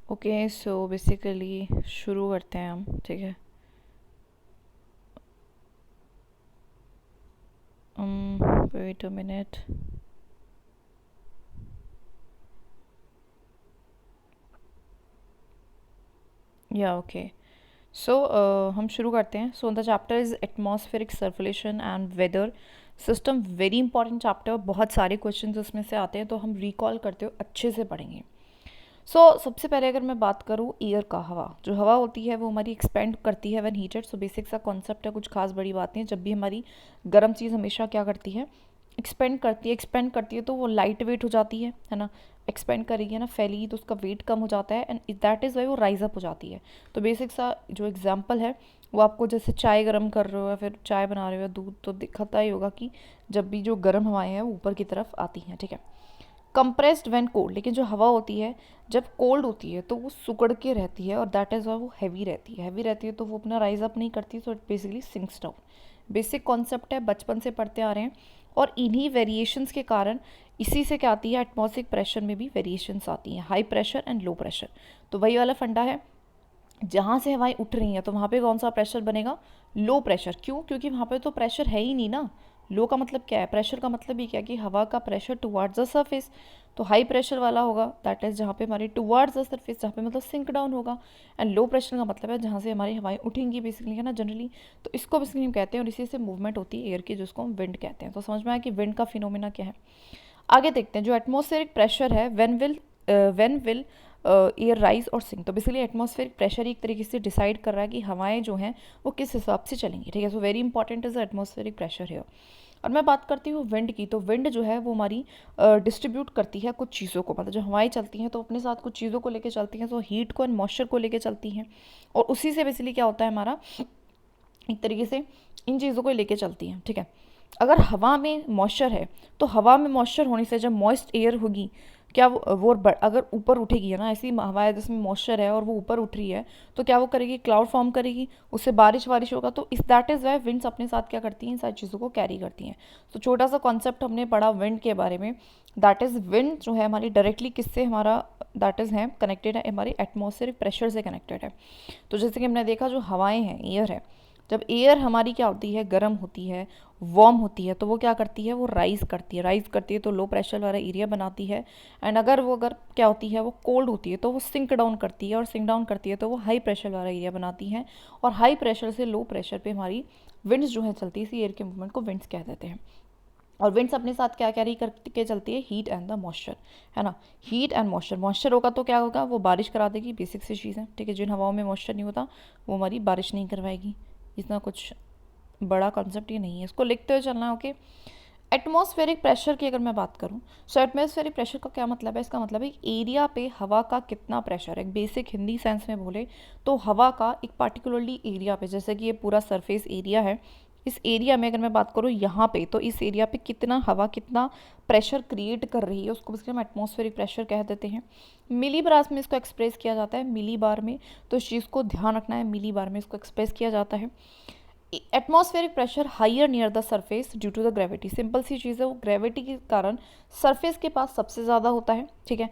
Okay, so basically शुरू करते हैं हम, ठीक है। Wait a minute. Yeah okay, so हम शुरू करते हैं। So the chapter is atmospheric circulation and weather system. Very important chapter, बहुत सारे क्वेश्चन उसमें से आते हैं, तो हम रिकॉल करते हुए अच्छे से पढ़ेंगे। सबसे पहले अगर मैं बात करूँ एयर का, हवा जो हवा होती है वो हमारी एक्सपेंड करती है व्हेन हीटेड। सो बेसिक सा कॉन्सेप्ट है, कुछ खास बड़ी बात नहीं है। जब भी हमारी गर्म चीज़ हमेशा क्या करती है, एक्सपेंड करती है तो वो लाइट वेट हो जाती है ना। एक्सपेंड करेगी ना, फैलेगी तो उसका वेट कम हो जाता है, एंड दैट इज़ वाई वो राइज अप हो जाती है। तो बेसिक सा जो एग्जाम्पल है वो आपको, जैसे चाय गर्म कर रहे हो या फिर चाय बना रहे हो या दूध, तो दिखता ही होगा कि जब भी जो गर्म हवाएं हैं वो ऊपर की तरफ आती हैं, ठीक है। कंप्रेस्ड व्हेन कोल्ड, लेकिन जो हवा होती है जब कोल्ड होती है तो वो सुकड़ के रहती है, और दैट इज़ वाई वो हैवी रहती है। हैवी रहती है तो वो अपना राइज अप नहीं करती, so it basically sinks down. Basic concept है, बचपन से पढ़ते आ रहे हैं। और इन्हीं वेरिएशंस के कारण इसी से क्या आती है, एटमॉस्फेरिक प्रेशर में भी वेरिएशंस आती हैं, high pressure and low pressure. तो वही वाला फंडा है, जहाँ से हवाएं उठ रही हैं तो वहाँ पे कौन सा प्रेशर बनेगा, लो प्रेशर। क्यों? क्योंकि वहाँ पे तो प्रेशर है ही नहीं ना। लो का मतलब क्या है, प्रेशर का मतलब ही क्या है कि हवा का प्रेशर टुवार्ड्स द सरफेस। तो हाई प्रेशर वाला होगा दैट इज जहाँ पे हमारी टुवार्ड्स द सरफेस, जहाँ पे मतलब सिंक डाउन होगा। एंड लो प्रेशर का मतलब है जहाँ से हमारी हवाएं उठेंगी बेसिकली, है ना, जनरली। तो इसको बेसिकली हम कहते हैं, और इसी से मूवमेंट होती है एयर की, जिसको हम विंड कहते हैं। तो समझ में आया कि विंड का फिनोमिना क्या है। आगे देखते हैं, जो एटमॉस्फेरिक प्रेशर है, व्हेन विल एयर राइज और सिंक। तो बेसिकली एटमॉस्फेरिक प्रेशर एक तरीके से डिसाइड कर रहा है कि हवाएं जो हैं वो किस हिसाब से चलेंगी, ठीक है। So very important is atmospheric pressure है। और मैं बात करती हूँ विंड की, तो विंड जो है वो हमारी डिस्ट्रीब्यूट करती है कुछ चीज़ों को, मतलब जो हवाएं चलती हैं तो अपने साथ कुछ चीज़ों को लेकर चलती हैं, तो हीट को एंड मॉइस्चर को लेकर चलती हैं। और उसी से बेसिकली क्या होता है हमारा, एक तरीके से इन चीज़ों को लेके चलती हैं, ठीक है। अगर हवा में मॉइस्चर है तो हवा में मॉइस्चर होने से जब मॉइस्ट एयर होगी, क्या वो अगर ऊपर उठेगी, है ना, ऐसी हवा है जिसमें मॉइस्चर है और वो ऊपर उठ रही है, तो क्या वो करेगी, क्लाउड फॉर्म करेगी, उससे बारिश वारिश होगा। तो इस दैट इज़ वाई विंड्स अपने साथ क्या करती हैं, इन सारी चीज़ों को कैरी करती हैं। तो छोटा सा कॉन्सेप्ट हमने पढ़ा विंड के बारे में। दैट इज़ विंड जो है हमारी डायरेक्टली किससे, हमारा दैट इज़ है कनेक्टेड है, हमारी एटमॉस्फेरिक प्रेशर से कनेक्टेड है। तो जैसे कि हमने देखा जो हवाएं हैं, एयर है, जब एयर हमारी क्या होती है, गर्म होती है, वार्म होती है, तो वो क्या करती है, वो राइज करती है। राइज करती है तो लो प्रेशर वाला एरिया बनाती है। एंड अगर क्या होती है, वो कोल्ड होती है तो वो सिंक डाउन करती है, और सिंक डाउन करती है तो वो हाई प्रेशर वाला एरिया बनाती है। और हाई प्रेशर से लो प्रेशर पे हमारी विंड्स जो है चलती है, इसी एयर के मूवमेंट को विंड्स कह देते हैं। और विंड्स अपने साथ क्या कैरी करके चलती है, हीट एंड द मॉइस्चर, है ना। हीट एंड मॉइस्चर, मॉइस्चर होगा तो क्या होगा, वो बारिश करा देगी, बेसिक सी चीज़ है, ठीक है। जिन हवाओं में मॉइस्चर नहीं होता वो हमारी बारिश नहीं करवाएगी। इतना कुछ बड़ा कॉन्सेप्ट ये नहीं है, इसको लिखते हुए चलना है, ओके। एटमॉस्फेरिक प्रेशर की अगर मैं बात करूँ, सो एटमॉस्फेरिक प्रेशर का क्या मतलब है, इसका मतलब है एरिया पे हवा का कितना प्रेशर है। बेसिक हिंदी सेंस में बोले तो हवा का एक पार्टिकुलरली एरिया पे, जैसे कि ये पूरा सरफेस एरिया है, इस एरिया में अगर मैं बात करूँ यहाँ पे, तो इस एरिया पे कितना हवा कितना प्रेशर क्रिएट कर रही है, उसको बेसिकली हम एटमॉस्फेरिक प्रेशर कह देते हैं। मिली बार में इसको एक्सप्रेस किया जाता है, मिली बार में। तो इस चीज़ को ध्यान रखना है, मिली बार में इसको एक्सप्रेस किया जाता है। Atmospheric pressure higher near the surface due to the gravity. Simple सी चीज़ है, वो ग्रेविटी के कारण सरफेस के पास सबसे ज़्यादा होता है, ठीक है।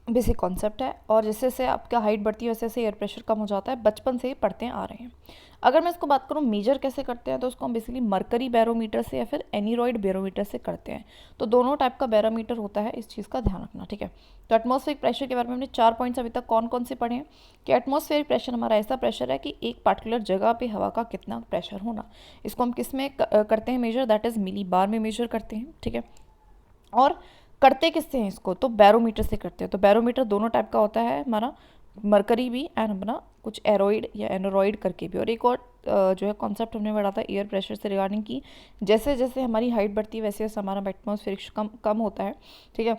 बेसिक कॉन्सेप्ट है। और जैसे जैसे आपका हाइट बढ़ती है वैसे वैसे एयर प्रेशर कम हो जाता है, बचपन से ही पढ़ते आ रहे हैं। अगर मैं इसको बात करूँ मेजर कैसे करते हैं, तो उसको हम बेसिकली मरकरी बैरोमीटर से या फिर एनीरॉइड बैरोमीटर से करते हैं। तो दोनों टाइप का बैरोमीटर होता है, इस चीज़ का ध्यान रखना, ठीक है। तो एटमॉस्फेरिक प्रेशर के बारे में हमने 4 पॉइंट्स अभी तक कौन कौन से पढ़े हैं, कि एटमॉस्फेरिक प्रेशर हमारा ऐसा प्रेशर है कि एक पार्टिकुलर जगह पे हवा का कितना प्रेशर होना। इसको हम किस में करते हैं मेजर, दैट इज़ मिली बार में मेजर करते हैं, ठीक है। और करते किससे हैं इसको, तो बैरोमीटर से करते हैं। तो बैरोमीटर दोनों टाइप का होता है हमारा, मरकरी भी एंड अपना कुछ एरोइड या एनोरॉइड करके भी। और एक और जो है कॉन्सेप्ट हमने पढ़ा था एयर प्रेशर से रिगार्डिंग की, जैसे जैसे हमारी हाइट बढ़ती है वैसे वैसे हमारा एटमॉस्फेरिक कम कम होता है, ठीक है।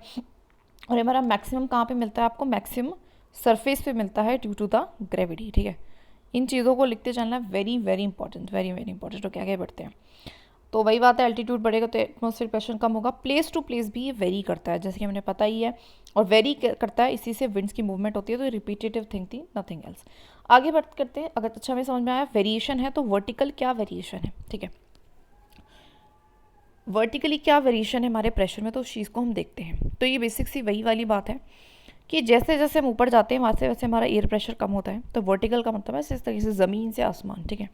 और हमारा मैक्सिमम कहाँ पे मिलता है आपको, मैक्सिमम सरफेस पे मिलता है ड्यू टू द ग्रेविटी, ठीक है। इन चीज़ों को लिखते चलना है, very very important, very very important. तो क्या क्या बढ़ते हैं, तो वही बात है, एल्टीट्यूड बढ़ेगा तो एटमॉस्फेरिक प्रेशर कम होगा। प्लेस टू प्लेस भी ये वेरी करता है, जैसे कि हमने पता ही है। और वेरी करता है, इसी से विंड्स की मूवमेंट होती है। तो रिपीटेटिव थिंग थी, नथिंग एल्स। आगे बढ़ करते हैं, अगर अच्छा हमें समझ में आया वेरिएशन है, तो वर्टिकल क्या वेरिएशन है, ठीक है। वर्टिकली क्या वेरिएशन है हमारे प्रेशर में, तो उस चीज़ को हम देखते हैं। तो ये बेसिक सी वही वाली बात है कि जैसे जैसे हम ऊपर जाते हैं वैसे वैसे हमारा एयर प्रेशर कम होता है। तो वर्टिकल का मतलब है इस तरीके से ज़मीन से आसमान, ठीक है।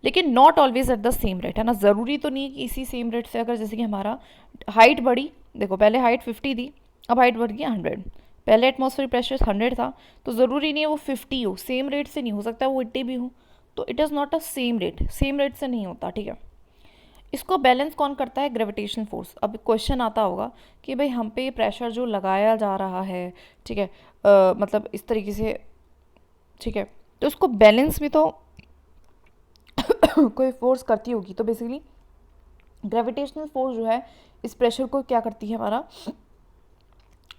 लेकिन not always at the same rate, है ना। ज़रूरी तो नहीं है कि इसी सेम रेट से, अगर जैसे कि हमारा हाइट बढ़ी, देखो पहले हाइट 50 थी, अब हाइट बढ़ गई 100। पहले एटमॉस्फेरिक प्रेशर 100 था, तो ज़रूरी नहीं है वो 50 हो, सेम रेट से नहीं हो सकता, वो 80 भी हो। तो it is not a same rate, same rate से नहीं होता, ठीक है। इसको बैलेंस कौन करता है? Gravitation force. अब क्वेश्चन आता होगा कि भाई हम पे प्रेशर जो लगाया जा रहा है, ठीक है, मतलब इस तरीके से, ठीक है, तो उसको बैलेंस भी तो कोई फोर्स करती होगी। तो बेसिकली ग्रेविटेशनल फोर्स जो है इस प्रेशर को क्या करती है, हमारा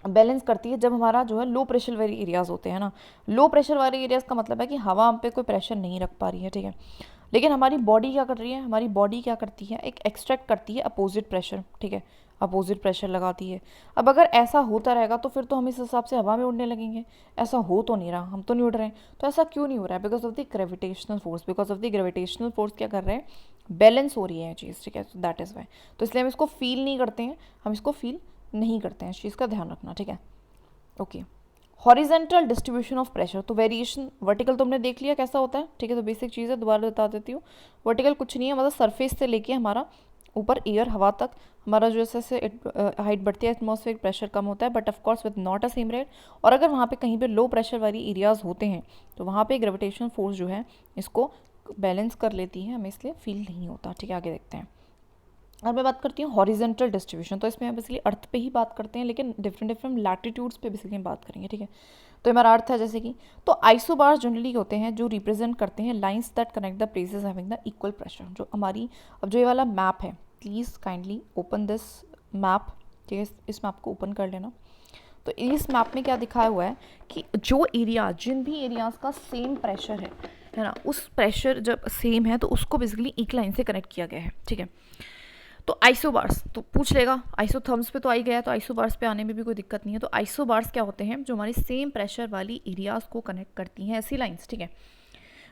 बैलेंस करती है। जब हमारा जो है लो प्रेशर वाले एरियाज़ होते हैं ना, लो प्रेशर वाले एरियाज़ का मतलब है कि हवा हम पे कोई प्रेशर नहीं रख पा रही है, ठीक है। लेकिन हमारी बॉडी क्या कर रही है, हमारी बॉडी क्या करती है, एक एक्सट्रैक्ट करती है अपोजिट प्रेशर, ठीक है, अपोजिट प्रेशर लगाती है। अब अगर ऐसा होता रहेगा तो फिर तो हम इस हिसाब से हवा में उड़ने लगेंगे। ऐसा हो तो नहीं रहा, हम तो नहीं उड़ रहे हैं। तो ऐसा क्यों नहीं हो रहा है? Because of the gravitational force. Because of the gravitational force क्या कर रहे हैं, बैलेंस हो रही है चीज़, ठीक है। तो दैट इज़ वाई। तो इसलिए हम इसको फील नहीं करते हैं, हम इसको फील नहीं करते हैं। इस चीज़ का ध्यान रखना, ठीक है। Okay, horizontal distribution of pressure. तो वेरिएशन, वर्टिकल तो हमने देख लिया कैसा होता है, ठीक है। तो बेसिक चीज़ है, दोबारा बता देती हूँ। वर्टिकल कुछ नहीं है, मतलब सरफेस से लेके हमारा ऊपर एयर हवा तक हमारा जो जैसे हाइट बढ़ती है एटमॉस्फेरिक प्रेशर कम होता है, but of course with not a same rate. और अगर वहाँ पे कहीं पे लो प्रेशर वाली एरियाज होते हैं तो वहाँ पे ग्रेविटेशनल फोर्स जो है इसको बैलेंस कर लेती है, हमें इसलिए फील नहीं होता, ठीक है। आगे देखते हैं। और मैं बात करती हूँ हॉरिजेंटल डिस्ट्रीब्यूशन। तो इसमें हम बेसिकली अर्थ पे ही बात करते हैं, लेकिन डिफरेंट डिफरेंट लैटिट्यूड्स पे बेसिकली हम बात करेंगे, ठीक है। तो हमारा अर्थ है जैसे कि, तो आइसोबार्स जनरली होते हैं जो रिप्रेजेंट करते हैं lines that connect the places having the equal pressure. जो हमारी, अब जो ये वाला मैप है, please kindly open this map, ठीक है। इस मैप को ओपन कर लेना। तो इस मैप में क्या दिखाया हुआ है कि जो एरिया, जिन भी एरियाज का सेम प्रेशर है ना, उस प्रेशर जब सेम है तो उसको बेसिकली एक लाइन से कनेक्ट किया गया है, ठीक है। तो आइसोबार्स तो पूछ लेगा, आइसोथर्म्स पे तो आ ही गया, तो आइसोबार्स पे आने में भी कोई दिक्कत नहीं है। तो आइसोबार्स क्या होते हैं, जो हमारी सेम प्रेशर वाली एरियाज को कनेक्ट करती हैं, ऐसी लाइंस, ठीक है।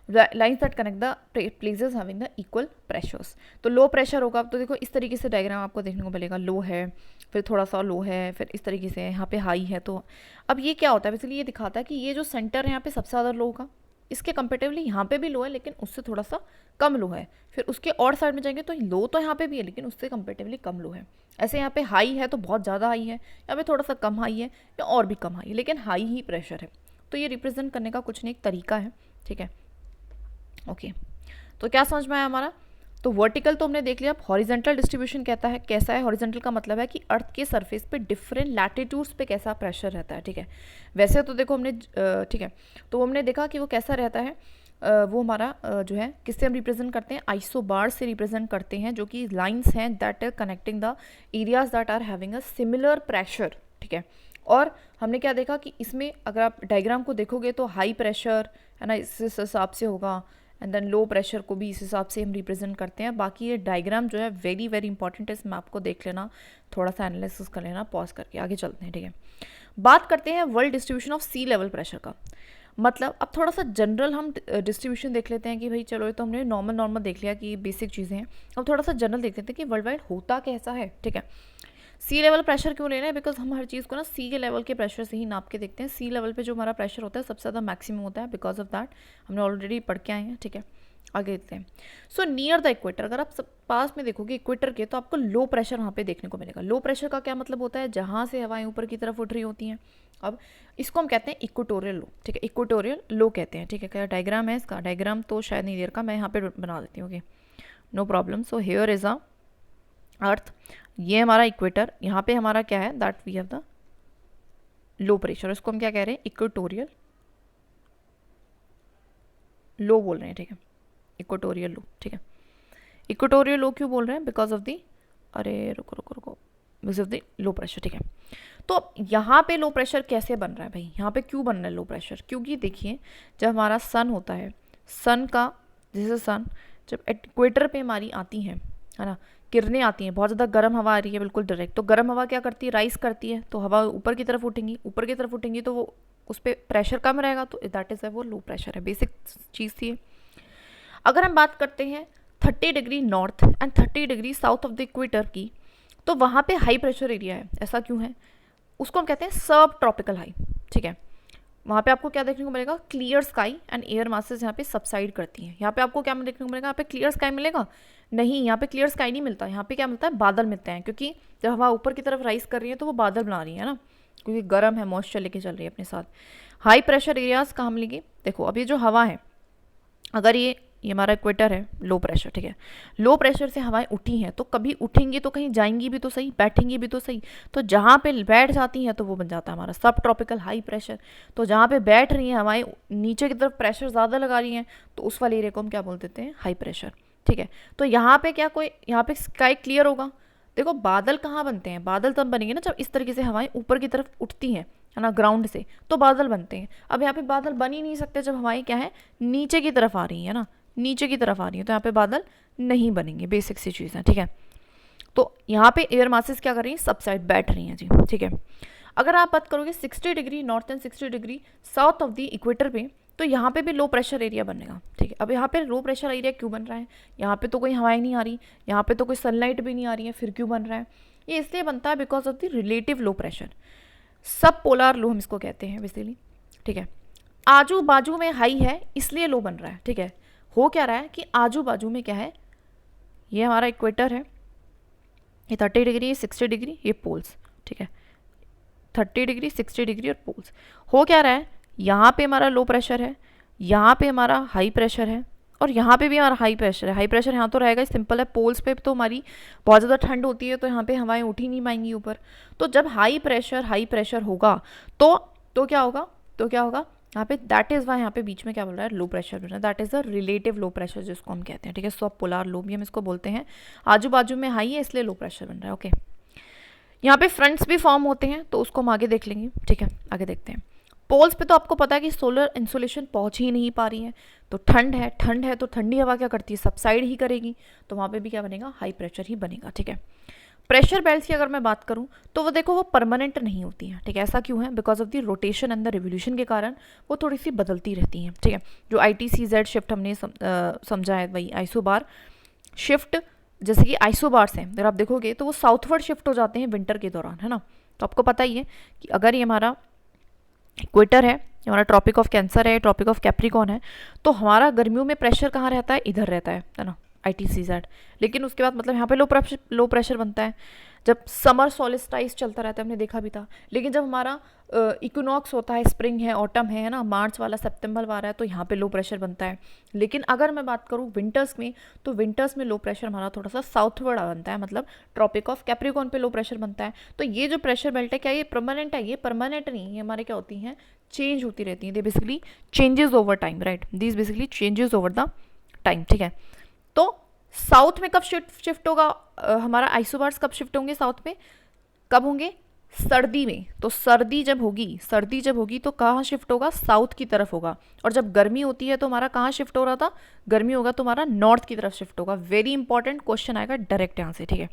Lines that connect the places having the equal pressures. तो लो प्रेशर होगा, तो देखो इस तरीके से डायग्राम आपको देखने को मिलेगा। लो है, फिर थोड़ा सा लो है, फिर इस तरीके से यहाँ पे हाई है। तो अब ये क्या होता है, बेसिकली ये दिखाता है कि ये जो सेंटर है यहाँ पे सबसे ज़्यादा लो होगा, इसके कंपेरेटिवली यहाँ पे भी लो है लेकिन उससे थोड़ा सा कम लो है। फिर उसके और साइड में जाएंगे तो लो तो यहाँ पे भी है लेकिन उससे कंपेरेटिवली कम लो है। ऐसे यहाँ पे हाई है तो बहुत ज़्यादा हाई है, यहाँ पे थोड़ा सा कम हाई है या और भी कम हाई है, लेकिन हाई ही प्रेशर है। तो ये रिप्रेजेंट करने का कुछ नहीं, एक तरीका है, ठीक है। ओके, तो क्या समझ में आया हमारा? तो वर्टिकल तो हमने देख लिया। अब हॉरिजेंटल डिस्ट्रीब्यूशन कहता है, कैसा है हॉरिजेंटल का मतलब है कि अर्थ के सरफेस पे डिफरेंट लैटिट्यूड्स पे कैसा प्रेशर रहता है, ठीक है। वैसे तो देखो हमने ठीक है, तो हमने देखा कि वो कैसा रहता है। वो हमारा जो है किससे हम रिप्रेजेंट करते हैं, आइसोबार से रिप्रेजेंट करते हैं, जो कि लाइंस हैं that are connecting the areas that are having a similar pressure, ठीक है। और हमने क्या देखा कि इसमें अगर आप डायग्राम को देखोगे तो हाई प्रेशर है ना, इस हिसाब से होगा, एंड देन लो प्रेशर को भी इस हिसाब से हम रिप्रेजेंट करते हैं। बाकी ये डायग्राम जो है वेरी वेरी इंपॉर्टेंट है, इस मैप को देख लेना, थोड़ा सा एनालिसिस कर लेना, पॉज करके आगे चलते हैं, ठीक है। बात करते हैं world distribution of sea level pressure का। मतलब अब थोड़ा सा जनरल हम डिस्ट्रीब्यूशन देख लेते हैं कि भाई चलो ये तो हमने नॉर्मल देख लिया कि बेसिक चीज़ें हैं। अब थोड़ा सा जनरल देख लेते हैं कि वर्ल्ड वाइड होता कैसा है, ठीक है। सी लेवल प्रेशर क्यों ले रहे हैं, बिकॉज हम हर चीज़ को ना सी के लेवल के प्रेशर से ही नाप के देखते हैं। सी लेवल पे जो हमारा प्रेशर होता है सबसे ज़्यादा मैक्सिमम होता है, बिकॉज ऑफ दैट हमने ऑलरेडी पढ़ के आए हैं, ठीक है। आगे देखते हैं। सो नियर द इक्वेटर, अगर आप सब पास में देखोगे इक्वेटर के, तो आपको लो प्रेशर वहाँ पे देखने को मिलेगा। लो प्रेशर का क्या मतलब होता है, जहाँ से हवाएं ऊपर की तरफ उठ रही होती हैं। अब इसको हम कहते हैं इक्वेटोरियल लो, ठीक है, इक्वेटोरियल लो कहते हैं, ठीक है। क्या डायग्राम है इसका, डायग्राम तो शायद नहीं दे रखा, मैं यहाँ पे बना देती हूँ, okay, no problem. So here is a earth, ये हमारा इक्वेटर, यहाँ पे हमारा क्या है, that we have the low pressure, इसको हम क्या कह रहे हैं, इक्वेटोरियल लो बोल रहे हैं, ठीक है, इक्वेटोरियल लो, ठीक है। इक्वेटोरियल लो क्यों बोल रहे हैं, बिकॉज ऑफ दी, अरे रुको रुको रुको, because of the low pressure, ठीक है। तो यहाँ पे लो प्रेशर कैसे बन रहा है भाई, यहाँ पे क्यों बन रहा है लो प्रेशर, क्योंकि देखिए जब हमारा सन होता है, सन का जैसे सन जब इक्वेटर पे हमारी आती है ना, किरणें आती हैं, बहुत ज़्यादा गर्म हवा आ रही है बिल्कुल डायरेक्ट, तो गर्म हवा क्या करती है, राइज करती है, तो हवा ऊपर की तरफ उठेंगी, ऊपर की तरफ उठेंगी तो वो उस पर प्रेशर कम रहेगा, तो दैट इज़ वो लो प्रेशर है, बेसिक चीज़ थी। अगर हम बात करते हैं 30 degree north and 30 degree south of the equator की, तो वहाँ पे हाई प्रेशर एरिया है। ऐसा क्यों है, उसको हम कहते हैं सब ट्रॉपिकल हाई, ठीक है। वहाँ पे आपको क्या देखने को मिलेगा, clear sky and air masses यहाँ पे सबसाइड करती हैं। यहाँ पे आपको क्या देखने को मिलेगा, यहाँ पे क्लियर स्काई मिलेगा नहीं, यहाँ पे क्लियर स्काई नहीं मिलता, यहाँ पे क्या मिलता है, बादल मिलते हैं, क्योंकि जब हवा ऊपर की तरफ राइज कर रही है तो वो बादल बना रही है ना, क्योंकि गर्म है, मॉइस्चर लेके चल रही है अपने साथ। हाई प्रेशर एरियाज कहाँ मिलेंगे, देखो अब ये जो हवा है, अगर ये हमारा इक्वेटर है, लो प्रेशर, ठीक है, लो प्रेशर से हवाएं उठी हैं तो कभी उठेंगी तो कहीं जाएंगी भी तो सही, बैठेंगी भी तो सही, तो जहाँ पे बैठ जाती हैं तो वो बन जाता है हमारा सब ट्रॉपिकल हाई प्रेशर। तो जहाँ पे बैठ रही हैं हवाएं, नीचे की तरफ प्रेशर ज़्यादा लगा रही हैं, तो उस वाले एरिया को हम क्या बोल देते हैं, हाई प्रेशर, ठीक है। तो यहाँ पे क्या कोई, यहाँ पे स्काई क्लियर होगा। देखो बादल कहाँ बनते हैं, बादल तब बनेंगे ना जब इस तरीके से हवाएं ऊपर की तरफ उठती हैं, है ना, ग्राउंड से, तो बादल बनते हैं। अब यहाँ पे बादल बन ही नहीं सकते जब हवाएं क्या है, नीचे की तरफ आ रही है ना, नीचे की तरफ आ रही है, तो यहाँ पे बादल नहीं बनेंगे, बेसिक सी चीज़ है, ठीक है। तो यहाँ पे एयर मासेस क्या कर रही हैं, सब साइड बैठ रही हैं जी, ठीक है। अगर आप बात करोगे 60 degree north and 60 degree south of the equator पे, तो यहाँ पे भी लो प्रेशर एरिया बनेगा, ठीक है। अब यहाँ पे लो प्रेशर एरिया क्यों बन रहा है, यहाँ पे तो कोई हवाएं नहीं आ रही, यहाँ पे तो कोई सनलाइट भी नहीं आ रही है, फिर क्यों बन रहा है, ये इसलिए बनता है because of the relative low pressure, सब पोलर लो हम इसको कहते हैं बेसिकली, ठीक है। आजू बाजू में हाई है इसलिए लो बन रहा है, ठीक है। हो क्या रहा है कि आजू बाजू में क्या है, ये हमारा इक्वेटर है, ये 30 डिग्री, ये 60 डिग्री, ये पोल्स, ठीक है, 30 डिग्री 60 डिग्री और पोल्स। हो क्या रहा है, यहाँ पे हमारा लो प्रेशर है, यहाँ पे हमारा हाई प्रेशर है, और यहाँ पे भी हमारा हाई प्रेशर है। हाई प्रेशर यहाँ तो रहेगा, सिंपल है, पोल्स पे तो हमारी बहुत ज़्यादा ठंड होती है, तो यहाँ पे हवाएं उठ ही नहीं पाएंगी ऊपर। तो जब हाई प्रेशर होगा तो क्या होगा, तो क्या होगा यहाँ पे, दैट इज़ वाई यहाँ पे बीच में क्या बोल रहा है, लो प्रेशर बोल रहा है, that is the relative low pressure जिसको हम कहते हैं, ठीक है। सब पोलर लो भी हम इसको बोलते हैं, आजू बाजू में हाई है इसलिए लो प्रेशर बन रहा है, ओके। यहाँ पे फ्रंट्स भी फॉर्म होते हैं, तो उसको हम आगे देख लेंगे, ठीक है, आगे देखते हैं। पोल्स पे तो आपको पता है कि सोलर इंसुलेशन पहुंच ही नहीं पा रही है, तो ठंड है तो ठंडी हवा क्या करती है, सबसाइड ही करेगी, तो वहाँ पे भी क्या बनेगा, हाई प्रेशर ही बनेगा, ठीक है। प्रेशर बेल्ट्स की अगर मैं बात करूं तो वो देखो वो परमानेंट नहीं होती हैं, ठीक है। ऐसा क्यों है, because of the rotation and the revolution के कारण वो थोड़ी सी बदलती रहती हैं, ठीक है। जो ITCZ शिफ्ट हमने समझा है, वही आइसोबार शिफ्ट, जैसे कि आइसोबार्स हैं, अगर आप देखोगे तो वो साउथवर्ड शिफ्ट हो जाते हैं विंटर के दौरान, है ना। तो आपको पता ही है कि अगर ये हमारा इक्वेटर है, हमारा ट्रॉपिक ऑफ कैंसर है, ट्रॉपिक ऑफ कैप्रिकॉन है, तो हमारा गर्मियों में प्रेशर कहाँ रहता है, इधर रहता है ना, ITCZ। लेकिन उसके बाद मतलब यहाँ पे लो प्रेशर बनता है जब समर सोलिस्टाइस चलता रहता है, हमने देखा भी था। लेकिन जब हमारा इक्विनॉक्स होता है, स्प्रिंग है, ऑटम है ना, मार्च वाला, सितंबर वाला है, तो यहाँ पे लो प्रेशर बनता है। लेकिन अगर मैं बात करूँ विंटर्स में, तो विंटर्स में लो प्रेशर हमारा थोड़ा सा साउथवर्ड बनता है, मतलब ट्रॉपिक ऑफ कैप्रिकॉन पे लो प्रेशर बनता है। तो ये जो प्रेशर बेल्ट है, क्या ये परमानेंट है, ये परमानेंट नहीं है, हमारे क्या होती हैं, चेंज होती रहती हैं, they basically changes over time, right, this basically changes over the time, ठीक है। तो साउथ में कब शिफ्ट होगा हमारा आइसोबार्स, कब शिफ्ट होंगे साउथ में, कब होंगे, सर्दी में। तो सर्दी जब होगी तो कहाँ शिफ्ट होगा, साउथ की तरफ होगा। और जब गर्मी होती है तो हमारा कहाँ शिफ्ट हो रहा था, गर्मी होगा तो हमारा नॉर्थ की तरफ शिफ्ट होगा। वेरी इंपॉर्टेंट क्वेश्चन आएगा डायरेक्ट यहाँ से, ठीक है।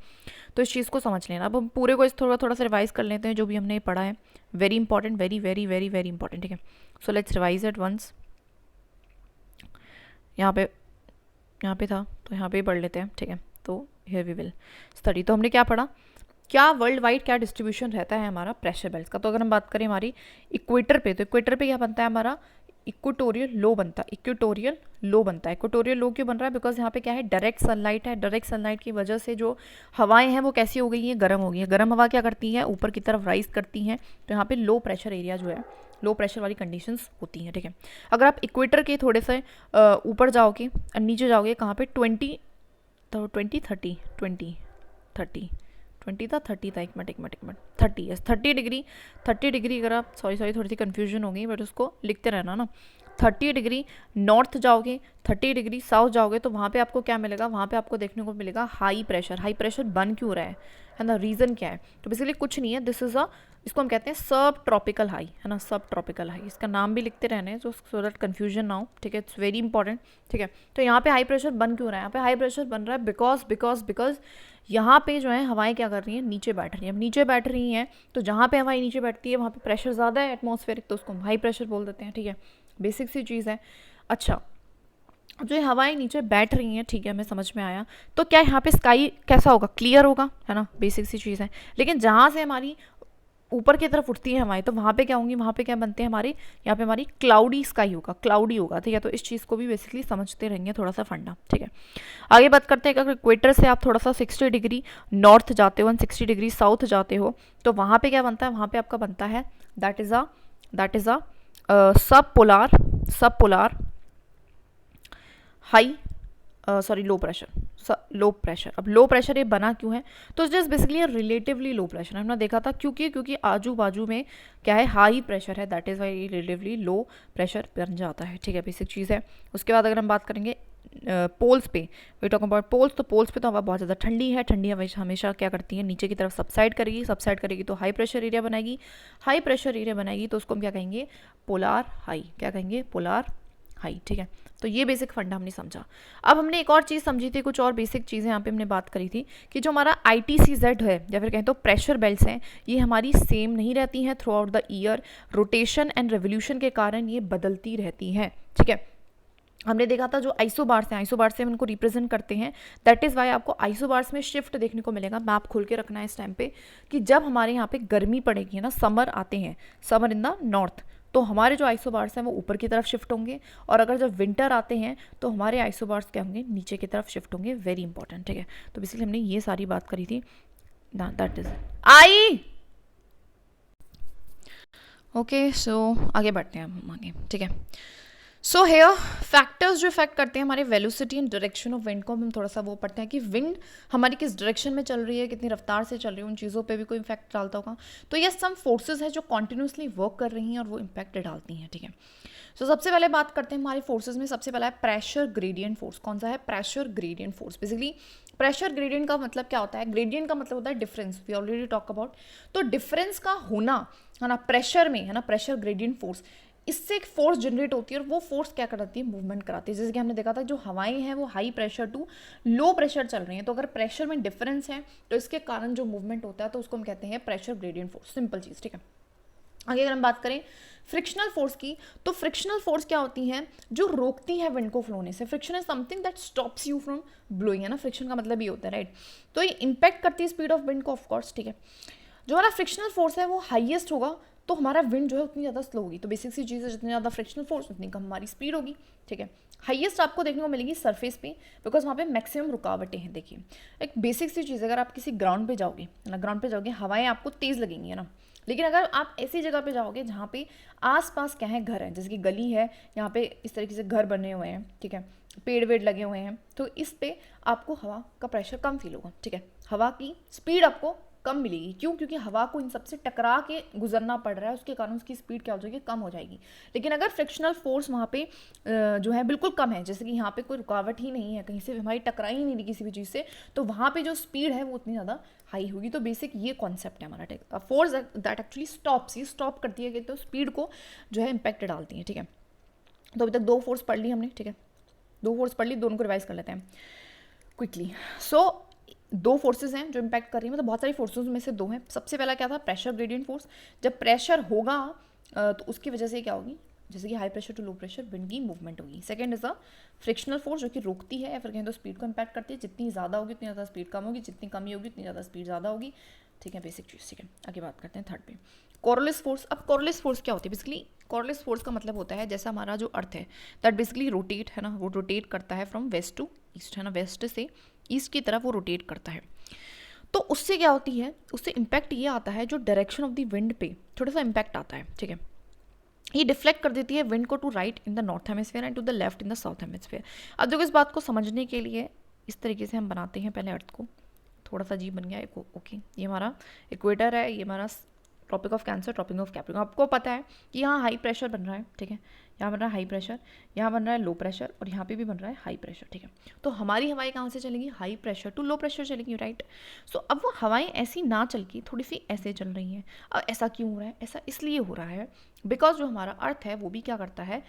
तो इस चीज़ को समझ लेना। अब हम पूरे को इस थोड़ा सा रिवाइज कर लेते हैं जो भी हमने पढ़ा है, very important, very very very very important, ठीक है। So let's revise it once. यहाँ पे था तो यहाँ पे पढ़ लेते हैं, ठीक है। तो हियर वी विल स्टडी। तो हमने क्या पढ़ा, क्या वर्ल्ड वाइड क्या डिस्ट्रीब्यूशन रहता है हमारा प्रेशर बेल्ट का। तो अगर हम बात करें हमारी इक्वेटर पे, तो इक्वेटर पे क्या बनता है हमारा, इक्वेटोरियल लो बनता है। इक्वेटोरियल लो क्यों बन रहा है, बिकॉज यहाँ पे क्या है, डायरेक्ट सनलाइट है। डायरेक्ट सनलाइट की वजह से जो हवाएं हैं वो कैसी हो गई हैं, गर्म हो गई हैं। गर्म हवा क्या करती हैं, ऊपर की तरफ राइज करती हैं, तो यहाँ पे लो प्रेशर एरिया जो है, लो प्रेशर वाली कंडीशंस होती हैं, ठीक है। अगर आप इक्वेटर के थोड़े से ऊपर जाओगे और नीचे जाओगे, कहाँ पे 20 था 30 था, एक मिनट 30 डिग्री अगर आप, सॉरी थोड़ी सी कन्फ्यूजन हो गई, बट उसको लिखते रहना ना। 30 डिग्री नॉर्थ जाओगे, 30 डिग्री साउथ जाओगे, तो वहाँ पे आपको क्या मिलेगा, वहाँ पे आपको देखने को मिलेगा हाई प्रेशर बन क्यों रहा है ना, रीज़न क्या है। तो बेसिकली कुछ नहीं है, दिस इज़ इसको हम कहते हैं सब ट्रॉपिकल हाई, है ना, सब ट्रॉपिकल हाई। इसका नाम भी लिखते रहने हैं सो दैट कन्फ्यूजन ना हो, ठीक है, इट्स वेरी इंपॉर्टेंट, ठीक है। तो यहाँ पे हाई प्रेशर बन क्यों रहा है, यहाँ पे हाई प्रेशर बन रहा है बिकॉज यहाँ पे जो है हवाएं क्या कर रही हैं, नीचे बैठ रही हैं। अब नीचे बैठ रही हैं तो जहाँ पे हवाएं नीचे बैठती है वहाँ पे प्रेशर ज़्यादा है एटमॉस्फेरिक, तो उसको हम हाई प्रेशर बोल देते हैं, ठीक है। बेसिक सी चीज़ है। अच्छा, जो हवाएं नीचे बैठ रही हैं, ठीक है, हमें समझ में आया। तो क्या यहाँ पे स्काई कैसा होगा, क्लियर होगा, है ना, बेसिक सी चीज़ है। लेकिन जहाँ से हमारी ऊपर की तरफ उठती है हवाएं, तो वहाँ पे क्या होंगी, वहाँ पे क्या बनते हैं हमारे, यहाँ पे हमारी क्लाउडी स्काई होगा, क्लाउडी होगा, ठीक है। तो इस चीज़ को भी बेसिकली समझते रहेंगे थोड़ा सा फंडा, ठीक है। आगे बात करते हैं, अगर इक्वेटर से आप थोड़ा सा 60 डिग्री नॉर्थ जाते हो, 60 डिग्री साउथ जाते हो, तो वहाँ पे क्या बनता है, वहाँ पे आपका बनता है दैट इज़ अ सब polar high, sorry low pressure. अब लो प्रेशर ये बना क्यों है, तो just basically relatively low pressure हमने देखा था, क्योंकि आजू बाजू में क्या है, हाई प्रेशर है, that is why relatively low pressure बन जाता है, ठीक है, बेसिक चीज़ है। उसके बाद अगर हम बात करेंगे पोल्स पे, वी टॉक अबाउट पोल्स, तो पोल्स पे तो हवा बहुत ज़्यादा ठंडी है, ठंडी हवा हमेशा क्या करती है, नीचे की तरफ सबसाइड करेगी तो हाई प्रेशर एरिया बनाएगी, तो उसको हम क्या कहेंगे, पोलार हाई, क्या कहेंगे, पोलार हाई, ठीक है। तो ये बेसिक फंडा हमने समझा। अब हमने एक और चीज़ समझी थी, कुछ और बेसिक चीज़ें यहाँ पे हमने बात करी थी कि जो हमारा ITCZ है, या फिर कहें तो प्रेशर बेल्ट्स हैं, ये हमारी सेम नहीं रहती हैं through out the year, rotation and revolution के कारण ये बदलती रहती हैं, ठीक है। हमने देखा था जो आइसोबार्स हैं, आइसोबार्स से हम इनको रिप्रेजेंट करते हैं, दैट इज़ वाई आपको आइसोबार्स में शिफ्ट देखने को मिलेगा। मैप खोल के रखना है इस टाइम पे कि जब हमारे यहाँ पे गर्मी पड़ेगी ना, समर आते हैं, समर इन द नॉर्थ, तो हमारे जो आइसोबार्स हैं वो ऊपर की तरफ शिफ्ट होंगे, और अगर जब विंटर आते हैं तो हमारे आइसोबार्स क्या होंगे, नीचे की तरफ शिफ्ट होंगे, वेरी इंपॉर्टेंट, ठीक है। तो बेसिकली हमने ये सारी बात करी थी, दैट इज आई ओके। सो आगे बढ़ते हैं हम आगे, ठीक है। सो हेयर फैक्टर्स जो इफेक्ट करते हैं हमारे velocity and direction of wind को, हम थोड़ा सा वो पढ़ते हैं कि विंड हमारी किस डायरेक्शन में चल रही है, कितनी रफ्तार से चल रही है, उन चीज़ों पे भी कोई इफेक्ट डालता होगा। तो ये सम फोर्सेज है जो कॉन्टिन्यूसली वर्क कर रही हैं और वो इम्पैक्ट डालती हैं, ठीक है। सो सबसे पहले बात करते हैं हमारे फोर्सेज में, सबसे पहला है प्रेशर ग्रेडियंट फोर्स। कौन सा है, pressure gradient force. Basically pressure gradient का मतलब क्या होता है, ग्रेडियंट का मतलब होता है difference, we already talk about. तो डिफरेंस का होना है ना प्रेशर में, है ना, प्रेशर ग्रेडियंट फोर्स, इससे एक फोर्स जनरेट होती है, और वो फोर्स क्या कराती है, मूवमेंट कराती है। जैसे कि हमने देखा था जो हवाएं हैं वो high pressure to low pressure चल रही हैं, तो अगर प्रेशर में डिफरेंस है तो इसके कारण जो मूवमेंट होता है तो उसको हम कहते हैं प्रेशर ग्रेडियंट फोर्स, सिंपल चीज़, ठीक है। आगे अगर हम बात करें फ्रिक्शनल फोर्स की, तो फ्रिक्शनल फोर्स क्या होती है, जो रोकती है विंड को फ्लो होने से। Friction is something that stops you from blowing, है ना, फ्रिक्शन का मतलब ये होता है, राइट। तो ये इंपैक्ट करती है स्पीड ऑफ विंड को, ऑफकोर्स, ठीक है। जो हमारा फ्रिक्शनल फोर्स है वो हाईएस्ट होगा तो हमारा विंड जो है उतनी ज़्यादा स्लो होगी। तो बेसिक सी चीज़ है, जितनी ज़्यादा फ्रिक्शनल फोर्स उतनी कम हमारी स्पीड होगी, ठीक है। हाईएस्ट आपको देखने को मिलेगी सरफेस पे, बिकॉज वहाँ पे मैक्सिमम रुकावटें हैं। देखिए एक बेसिक सी चीज़, अगर आप किसी ग्राउंड पे जाओगे, है ना, ग्राउंड पे जाओगे, हवाएं आपको तेज़ लगेंगी, है ना, लेकिन अगर आप ऐसी जगह पे जाओगे जहाँ पे आसपास क्या है, घर है, जैसे कि गली है, यहाँ पे इस तरीके से घर बने हुए हैं, ठीक है, पेड़ वेड़ लगे हुए हैं, तो इस पे आपको हवा का प्रेशर कम फील होगा, ठीक है। हवा की स्पीड आपको कम मिलेगी, क्यों, क्योंकि हवा को इन सबसे टकरा के गुजरना पड़ रहा है, उसके कारण उसकी स्पीड क्या हो जाएगी, कम हो जाएगी। लेकिन अगर फ्रिक्शनल फोर्स वहाँ पे जो है बिल्कुल कम है, जैसे कि यहाँ पे कोई रुकावट ही नहीं है, कहीं से हमारी टकराई ही नहीं रही किसी भी चीज़ से, तो वहाँ पे जो स्पीड है वो उतनी ज़्यादा हाई होगी। तो बेसिक ये कॉन्सेप्ट है हमारा, फोर्स दैट एक्चुअली स्टॉप्स, ये स्टॉप करती है कि तो स्पीड को जो है इम्पैक्ट डालती है, ठीक है। तो अभी तक दो फोर्स पढ़ ली हमने, ठीक है, दो फोर्स पढ़ ली, दोनों को रिवाइज कर लेते हैं क्विकली। सो दो फोर्सेस हैं जो इम्पैक्ट कर रही हैं, मतलब बहुत सारी फोर्सेस में से दो हैं। सबसे पहला क्या था, प्रेशर ग्रेडियंट फोर्स। जब प्रेशर होगा तो उसकी वजह से क्या होगी, जैसे कि high pressure to low pressure wind की मूवमेंट होगी। Second is a frictional force, जो कि रोकती है या फिर कहें तो स्पीड को इम्पैक्ट करती है। जितनी ज़्यादा होगी उतनी ज़्यादा स्पीड कम होगी, जितनी कमी होगी उतनी ज़्यादा स्पीड ज़्यादा होगी, ठीक है, बेसिक चीज़, ठीक है। आगे बात करते हैं थर्ड पे, कोरोलिस फोर्स। अब कोरोलिस फोर्स क्या होती है, बेसिकली कोरोलिस फोर्स का मतलब होता है जैसा हमारा जो अर्थ है दैट बेसिकली रोटेट, है ना, वो रोटेट करता है फ्रॉम वेस्ट टू ईस्ट, है ना, वेस्ट से ईस्ट की तरफ वो रोटेट करता है। तो उससे क्या होती है, उससे इम्पैक्ट ये आता है, जो डायरेक्शन ऑफ द विंड पे थोड़ा सा इम्पैक्ट आता है, ठीक है। ये डिफ्लेक्ट कर देती है विंड को to right in the north hemisphere and to the left in the south hemisphere. अब देखो इस बात को समझने के लिए इस तरीके से हम बनाते हैं पहले अर्थ को, थोड़ा सा अजीब बन गया एक, ओके, ये हमारा इक्वेटर है, ये हमारा tropic of cancer, tropic of capricorn. आपको पता है कि यहाँ हाई प्रेशर बन रहा है, ठीक है, यहाँ बन रहा है हाई प्रेशर, यहाँ बन रहा है लो प्रेशर, और यहाँ पे भी बन रहा है हाई प्रेशर, ठीक है। तो हमारी हवाएं कहाँ से चलेंगी, high pressure to low pressure चलेंगी, राइट। सो अब वो हवाएं ऐसी ना चल के थोड़ी सी ऐसे चल रही हैं। अब ऐसा क्यों हो रहा है, ऐसा इसलिए हो रहा है बिकॉज जो हमारा अर्थ है वो भी क्या करता है,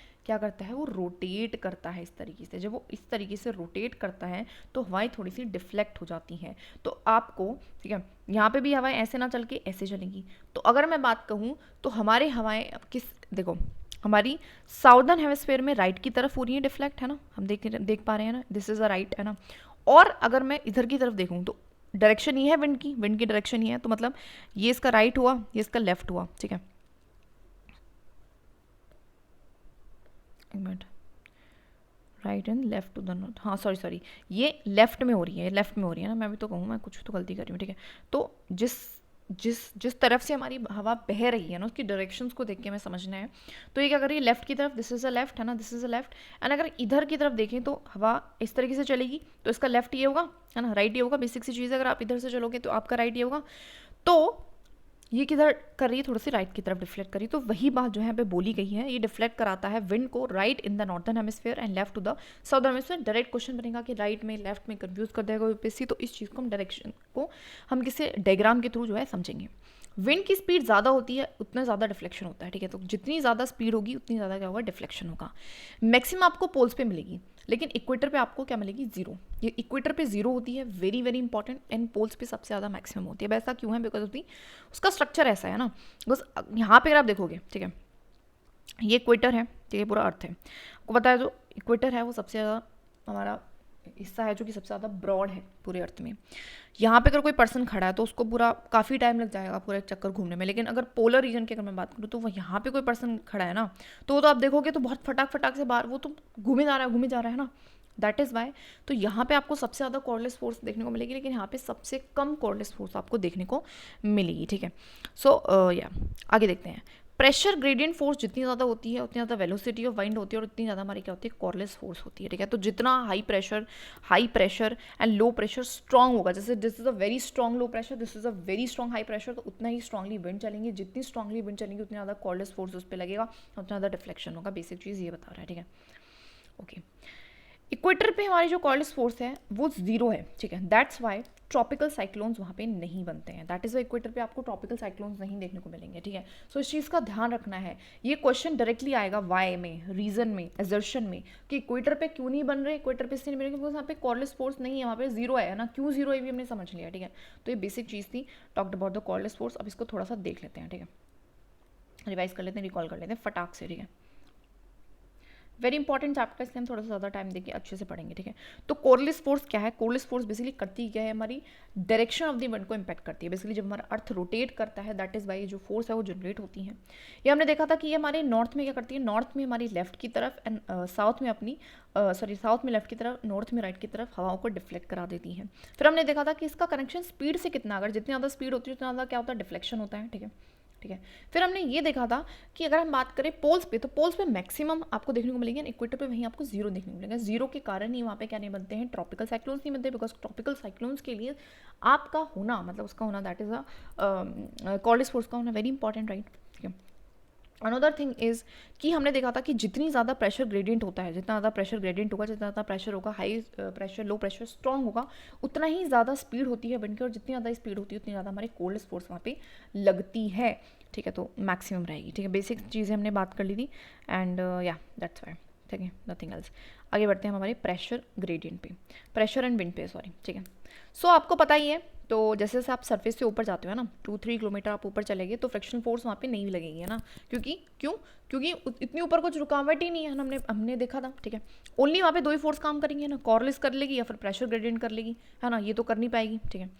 वो रोटेट करता है इस तरीके से। जब वो इस तरीके से रोटेट करता है तो हवाएं थोड़ी सी डिफ्लेक्ट हो जाती हैं। तो आपको, ठीक है, यहाँ पे भी हवाएं ऐसे ना चल के ऐसे चलेंगी। तो अगर मैं बात कहूँ तो हमारे हवाएं किस, देखो हमारी साउदर्न हेमिस्फीयर में राइट की तरफ हो रही है डिफ्लेक्ट, है ना, हम देख पा रहे हैं ना, दिस इज अ राइट, है ना। और अगर मैं इधर की तरफ देखूँ तो डायरेक्शन ये है विंड की डायरेक्शन ये है, तो मतलब ये इसका राइट हुआ, ये इसका लेफ्ट हुआ, ठीक है। एक minute, right and left to the north, हाँ सॉरी ये लेफ्ट में हो रही है, लेफ्ट में हो रही है ना, मैं भी तो कहूँ, मैं कुछ तो गलती कर रही हूँ, ठीक है। तो जिस जिस जिस तरफ से हमारी हवा बह रही है ना, उसकी डायरेक्शंस को देख के हमें समझना है। तो ये क्या कर रही है, लेफ्ट की तरफ, दिस इज़ अ लेफ्ट, है ना, this is a left. And अगर इधर की तरफ देखें तो हवा इस तरीके से चलेगी, तो इसका लेफ्ट ये होगा, है ना, राइट ये होगा, बेसिक सी चीज़ है। अगर आप इधर से चलोगे तो आपका राइट ये होगा। तो ये किधर कर रही है, थोड़ी सी राइट की तरफ डिफ्लेक्ट कर रही है। तो वही बात जो है पे बोली गई है, ये डिफ्लेक्ट कराता है विंड को right in the northern hemisphere and left to the southern hemisphere. Direct question बनेगा कि राइट में लेफ्ट में कंफ्यूज कर देगा यूपीएससी। तो इस चीज़ को हम डायरेक्शन को हम किसी डायग्राम के थ्रू जो है समझेंगे। विंड की स्पीड ज़्यादा होती है उतना ज़्यादा डिफ्लेक्शन होता है, ठीक है। तो जितनी ज़्यादा स्पीड होगी उतनी ज़्यादा क्या होगा, डिफ्लेक्शन होगा। मैक्सिमम आपको पोल्स पे मिलेगी, लेकिन इक्वेटर पे आपको क्या मिलेगी, जीरो। ये इक्वेटर पे जीरो होती है, very very important. And poles पे सबसे ज़्यादा मैक्सिमम होती है। ऐसा क्यों है, बिकॉज ऑफ दी उसका स्ट्रक्चर ऐसा है ना। बस यहाँ पे अगर आप देखोगे, ठीक है, ये इक्वेटर है, ठीक है, पूरा अर्थ है। आपको पता है जो इक्वेटर है वो सबसे ज़्यादा हमारा हिस्सा है जो कि सबसे ज़्यादा ब्रॉड है पूरे अर्थ में। यहाँ पे अगर कोई पर्सन खड़ा है तो उसको पूरा काफ़ी टाइम लग जाएगा पूरा एक चक्कर घूमने में। लेकिन अगर पोलर रीजन की अगर मैं बात करूँ तो वो यहाँ पे कोई पर्सन खड़ा है ना, तो वो तो आप देखोगे तो बहुत फटाक फटाक से बाहर वो तो घूमे जा रहा है ना। दैट इज़ वाई तो यहाँ पे आपको सबसे ज़्यादा कॉर्डलेस फोर्स देखने को मिलेगी, लेकिन यहाँ पे सबसे कम कॉर्डलेस फोर्स आपको देखने को मिलेगी, ठीक है। सो या आगे देखते हैं। प्रेशर ग्रेडियंट फोर्स जितनी ज़्यादा होती है उतनी ज़्यादा वेलोसिटी ऑफ वाइंड होती है, और उतनी ज़्यादा हमारी क्या होती है, कॉर्डलेस फोर्स होती है, ठीक है। तो जितना high pressure and low pressure strong होगा, जैसे this is a very strong low pressure, this is a very strong high pressure, तो उतना ही स्ट्रांगली विंड चलेंगे। जितनी स्ट्रांगली विंड चलेंगी उतनी ज़्यादा कॉर्डलेस फोर्स उस पर लगेगा, उतना ज़्यादा डिफ्लेक्शन होगा। बेसिक चीज़ ये बता रहा है, ठीक है। ओके, इक्वेटर पे हमारी जो कॉर्डलेस फोर्स है वो जीरो है, ठीक है। दैट्स वाई ट्रॉपिकल साइक्लोन्स वहाँ पे नहीं बनते हैं। दैट इज़ वाई इक्वेटर पे आपको ट्रॉपिकल साइक्लोन्स नहीं देखने को मिलेंगे, ठीक है। सो इस चीज़ का ध्यान रखना है। ये क्वेश्चन डायरेक्टली आएगा वाई में, रीजन में, एजर्शन में, कि इक्वेटर पे क्यों नहीं बन रहे, इक्वेटर पे इसलिए नहीं बनेंगे बिकॉज वहाँ पे कॉर्डलेस फोर्स नहीं है, वहाँ पे जीरो है ना। क्यों जीरो है भी हमने समझ लिया, ठीक है। तो ये बेसिक चीज़ थी, talked about the cordless force. अब इसको थोड़ा सा देख लेते हैं, ठीक है, रिवाइज कर लेते हैं, रिकॉल कर लेते हैं फटाक से, ठीक है। वेरी इंपॉर्टेंट चैप्टर, इसलिए हम थोड़ा सा ज़्यादा टाइम देके अच्छे से पढ़ेंगे, ठीक है। तो कॉर्डलेस फोर्स क्या है, कॉर्डलेस फोर्स बेसिकली करती क्या है, हमारी डायरेक्शन ऑफ द विंड को इम्पैक्ट करती है। बेसिकली जब हमारा अर्थ रोटेट करता है, दैट इज़ वाई जो फोर्स है वो जनरेट होती है। ये हमने देखा था कि ये हमारे नॉर्थ में क्या करती है, नॉर्थ में हमारी लेफ्ट की तरफ एंड साउथ में अपनी साउथ में लेफ्ट की तरफ, नॉर्थ में राइट की तरफ हवाओं को डिफ्लेक्ट करा देती है। फिर हमने देखा था कि इसका कनेक्शन स्पीड से कितना, अगर जितनी ज़्यादा स्पीड होती है उतना ज़्यादा क्या होता है, डिफ्लेक्शन होता है, ठीक है। ठीक है, फिर हमने ये देखा था कि अगर हम बात करें पोल्स पे, तो पोल्स पे मैक्सिमम आपको देखने को मिलेंगे, इक्वेटर पे वहीं आपको जीरो देखने को मिलेगा। जीरो के कारण ही वहाँ पे क्या नहीं बनते हैं, ट्रॉपिकल साइक्लोन्स नहीं बनते, बिकॉज ट्रॉपिकल साइक्लोन्स के लिए आपका होना, मतलब उसका होना, that is a cordless force का होना वेरी इंपॉर्टेंट, राइट। ठीक है, अनदर थिंग इज़ कि हमने देखा था कि जितनी ज़्यादा प्रेशर ग्रेडियंट होता है, जितना ज़्यादा प्रेशर ग्रेडियंट होगा, जितना ज़्यादा प्रेशर होगा, high pressure low pressure strong होगा, उतना ही ज़्यादा स्पीड होती है विंड की, और जितनी ज़्यादा स्पीड होती है उतनी ज़्यादा हमारी कोल्डेस्ट फोर्स वहाँ पे लगती है, ठीक है। तो मैक्सिमम रहेगी, ठीक है। बेसिक चीज़ें हमने बात कर ली थी, एंड या दैट्स वाई, ठीक है, नथिंग एल्स। आगे बढ़ते हैं हमारे प्रेशर ग्रेडियंट पे, प्रेशर एंड विंड पे, सॉरी, ठीक है। सो आपको पता ही है, तो जैसे जैसे आप सरफेस से ऊपर जाते हो ना, 2-3 किलोमीटर आप ऊपर चलेंगे तो फ्रिक्शन फोर्स वहाँ पे नहीं लगेगी, है ना। क्योंकि इतनी ऊपर कुछ रुकावट ही नहीं है ना, हमने देखा था, ठीक है। ओनली वहाँ पे दो ही फोर्स काम करेंगे ना, कॉर्डलेस कर लेगी या फिर प्रेशर ग्रेडियंट कर लेगी, है ना, ये तो कर नहीं पाएगी, ठीक है।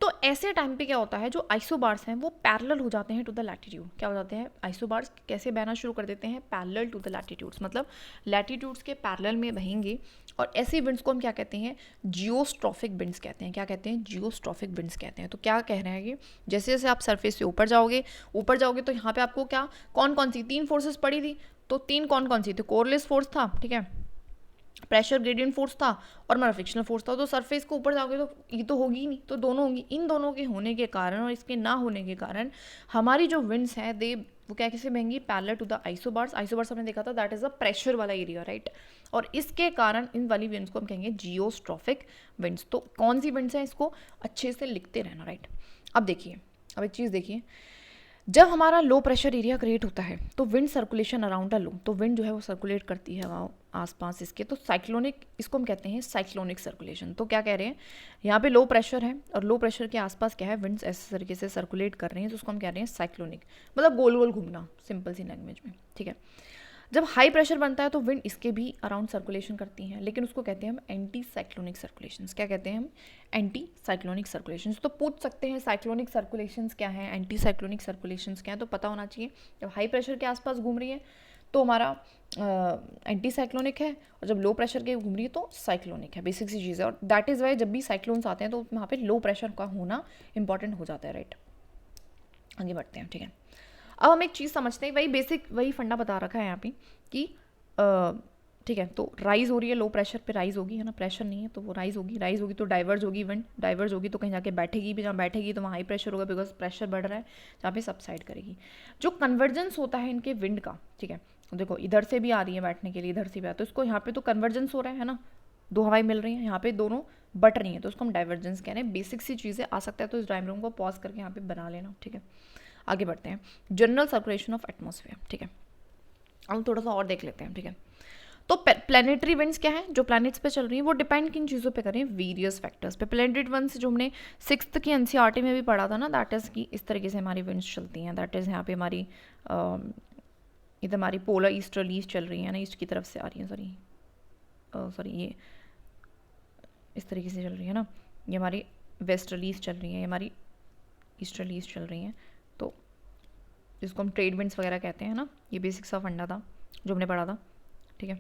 तो ऐसे टाइम पे क्या होता है, जो आइसोबार्स हैं वो पैरेलल हो जाते हैं टू द लैटिट्यूड। क्या हो जाते हैं, आइसोबार्स कैसे बहना शुरू कर देते हैं, पैरेलल टू द लैटिट्यूड्स, मतलब लैटिट्यूड्स के पैरेलल में बहेंगे। और ऐसी विंड्स को हम क्या कहते हैं, जियोस्ट्रॉफिक विंड्स कहते हैं। क्या कहते हैं, जियोस्ट्रॉफिक विंड्स कहते हैं। तो क्या कह रहे हैं कि जैसे जैसे आप सरफेस से ऊपर जाओगे तो यहाँ पे आपको क्या कौन कौन सी 3 फोर्सेस पड़ी थी, तो 3 कौन कौन सी थी, कॉर्डलेस फोर्स था, ठीक है, प्रेशर ग्रेडियंट फोर्स था और हमारा फ्रिक्शनल फोर्स था। तो सरफेस को ऊपर जाओगे तो ये तो होगी ही नहीं, तो दोनों होंगी। इन दोनों के होने के कारण और इसके ना होने के कारण हमारी जो विंड्स हैं वो क्या कैसे बहेंगी, parallel to the isobars. Isobars हमने देखा था, दैट इज अ प्रेशर वाला एरिया, राइट। और इसके कारण इन वाली विंड्स को हम कहेंगे जियोस्ट्रॉफिक विंड्स। तो कौन सी विंड्स हैं, इसको अच्छे से लिखते रहना, राइट। अब देखिए, अब एक चीज़ देखिए, जब हमारा लो प्रेशर एरिया क्रिएट होता है तो विंड सर्कुलेशन अराउंड अ लो, तो विंड जो है वो सर्कुलेट करती है आसपास इसके, तो साइक्लोनिक, इसको हम कहते हैं साइक्लोनिक सर्कुलेशन। तो क्या कह रहे हैं, यहाँ पे लो प्रेशर है और लो प्रेशर के आसपास क्या है, विंड्स ऐसे तरीके से सर्कुलेट कर रही हैं, तो उसको हम कह रहे हैं साइक्लोनिक, मतलब गोल गोल घूमना, सिंपल सी लैंग्वेज में, ठीक है। जब हाई प्रेशर बनता है तो विंड इसके भी अराउंड सर्कुलेशन करती हैं, लेकिन उसको कहते हैं हम एंटी साइक्लोनिक सर्कुलेशंस। क्या कहते हैं हम? Anti cyclonic circulations. तो पूछ सकते हैं साइक्लोनिक सर्कुलेशंस क्या है, एंटी साइक्लोनिक सर्कुलेशंस क्या है, तो पता होना चाहिए। जब हाई प्रेशर के आसपास घूम रही है तो हमारा एंटी साइक्लोनिक है, और जब लो प्रेशर के घूम रही है तो साइक्लोनिक है। बेसिक सी चीज़ है, और दैट इज़ वाई जब भी साइक्लोन्स आते हैं तो वहाँ पे लो प्रेशर का होना इंपॉर्टेंट हो जाता है, राइट। आगे बढ़ते हैं, ठीक है। अब हम एक चीज़ समझते हैं, वही बेसिक वही फंडा बता रखा है यहाँ पे कि ठीक है, तो राइज हो रही है, लो प्रेशर पे राइज होगी, है ना, प्रेशर नहीं है तो वो राइज होगी तो डाइवर्ज होगी विंड, डाइवर्ज होगी तो कहीं जाके बैठेगी भी, जहाँ बैठेगी तो वहाँ हाई प्रेशर होगा बिकॉज प्रेशर बढ़ रहा है, जहाँ पे सबसाइड करेगी। जो कन्वर्जेंस होता है इनके विंड का, ठीक है, तो देखो इधर से भी आ रही है बैठने के लिए, इधर से भी आ, तो इसको यहाँ पे तो कन्वर्जेंस हो रहा है ना, दो हवाएं मिल रही हैं, यहाँ पे दोनों बट रही हैं, तो उसको हम डाइवर्जेंस कह रहे हैं। बेसिक सी चीज़ें आ सकता है तो इस डायग्राम को पॉज करके यहाँ पे बना लेना, ठीक है। आगे बढ़ते हैं, जनरल सर्कुलेशन ऑफ एटमॉस्फेयर, ठीक है। हम थोड़ा सा और देख लेते हैं, ठीक है। तो प्लानिटरी विंड्स क्या है, जो प्लैनेट्स पे चल रही हैं, वो डिपेंड किन चीज़ों पे कर रही हैं? वेरियस फैक्टर्स पे। प्लानिटरी विंड्स जो हमने 6th की एनसीईआरटी में भी पढ़ा था ना, दैट इज़ कि इस तरीके से हमारी विंड्स चलती हैं, दैट इज़ यहाँ पे हमारी इधर हमारी पोलर ईस्टर्लीज चल रही है ना, ईस्ट की तरफ से आ रही है, सॉरी ये इस तरीके से चल रही है ना, ये हमारी वेस्टर्लीज चल रही है, ये हमारी ईस्टर्लीज चल रही हैं, तो जिसको हम ट्रेड विंड्स वगैरह कहते हैं ना, ये बेसिक सा फंडा था जो हमने पढ़ा था, ठीक है।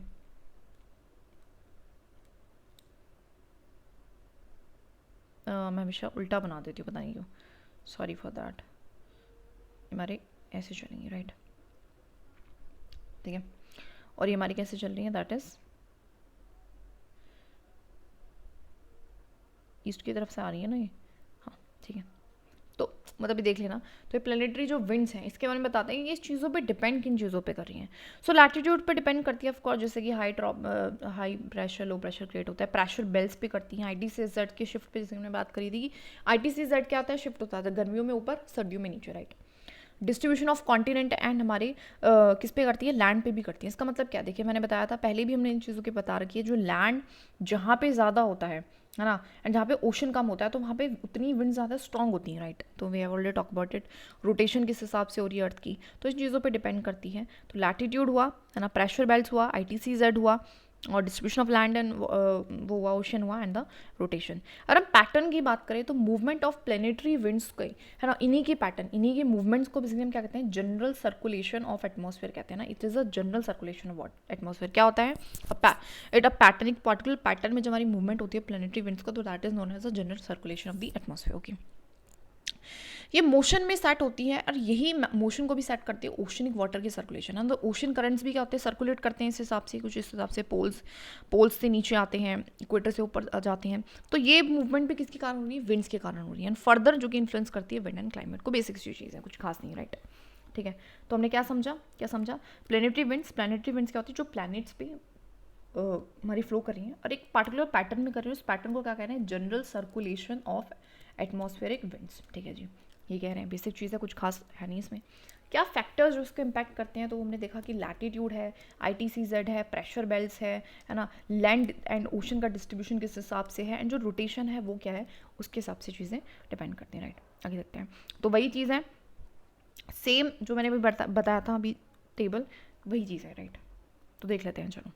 मैं हमेशा उल्टा बना देती हूँ, पता नहीं क्यों, सॉरी फॉर दैट। हमारे ऐसे चलेंगे, राइट, ठीक है। और ये हमारी कैसे चल रही है, दैट इज़ ईस्ट की तरफ से आ रही है ना ये, हाँ ठीक है। तो मतलब ये देख लेना, तो ये प्लेनेटरी जो विंड्स हैं इसके बारे में बताते हैं कि इस चीज़ों पे डिपेंड किन चीज़ों पे कर रही हैं। सो लैटिट्यूड पे डिपेंड करती है ऑफ कोर्स, जैसे कि high pressure low pressure create होता है, प्रेशर बेल्स पे करती हैं, ITCZ के शिफ्ट पे जैसे हमने बात करी थी कि ITCZ क्या होता है, शिफ्ट होता है गर्मियों में ऊपर सर्दियों में नीचे, right. Distribution of continent and हमारे किस पे करती है, लैंड पे भी करती है। इसका मतलब क्या, देखिए मैंने बताया था पहले भी, हमने इन चीज़ों की बता रखी है, जो लैंड जहाँ पे ज़्यादा होता है ना, एंड जहाँ पे ओशन कम होता है तो वहाँ पे उतनी विंड ज़्यादा स्ट्रॉन्ग होती हैं, राइट। तो we have already talk about it, rotation किस हिसाब से हो रही है अर्थ की, तो इन चीज़ों पे डिपेंड करती है। तो लैटिट्यूड हुआ, है ना, प्रेशर बेल्ट हुआ, ITCZ हुआ, और डिस्ट्रीब्यूशन ऑफ लैंड एंड वो हुआ, ओशन हुआ, एंड द रोटेशन। अगर हम पैटर्न की बात करें तो मूवमेंट ऑफ प्लेनेटरी विंड्स की, है ना, इन्हीं के पैटर्न, इन्हीं के मूवमेंट्स को बेसिकली हम क्या कहते हैं, जनरल सर्कुलेशन ऑफ एटमॉस्फेयर कहते हैं ना। It is a general circulation of atmosphere. क्या होता है, इट अ पैटर्न, एक पर्टिकुलर पैटर्न में जो हमारी मूवमेंट होती है प्लेनेटरी विंड्स का, तो that is known as a general circulation of the atmosphere, okay. ये मोशन में सेट होती है, और यही मोशन को भी सेट करती है ओशनिक वाटर की सर्कुलेशन है। तो ओशन करंट्स भी क्या होते हैं, सर्कुलेट करते हैं इस हिसाब से, कुछ इस हिसाब से पोल्स से नीचे आते हैं, इक्वेटर से ऊपर जाते हैं। तो ये मूवमेंट भी किसके कारण हो रही है, विंड्स के कारण हो रही है, एंड फर्दर जो कि इन्फ्लुएंस करती है विंड एंड क्लाइमेट को। बेसिक चीज़ है, कुछ खास नहीं, राइट, ठीक है। तो हमने क्या समझा, प्लेनेटरी विंड्स क्या होती है, जो प्लैनेट्स पे हमारी फ्लो कर रही हैं और एक पार्टिकुलर पैटर्न में कर रही है, उस पैटर्न को क्या कह रहे हैं, general circulation of atmospheric winds, ठीक है जी, ये कह रहे हैं। बेसिक चीज़ है, कुछ खास है नहीं इसमें। क्या फैक्टर्स जो उसको इम्पैक्ट करते हैं, तो हमने देखा कि लैटिट्यूड है, ITCZ है, प्रेशर बेल्ट्स है ना, लैंड एंड ओशन का डिस्ट्रीब्यूशन किस हिसाब से है, एंड जो रोटेशन है वो क्या है, उसके हिसाब से चीज़ें डिपेंड करती हैं, राइट। आगे देखते हैं, तो वही चीज़ है, सेम जो मैंने अभी बताया था अभी टेबल, वही चीज़ है, राइट। तो देख लेते हैं, चलो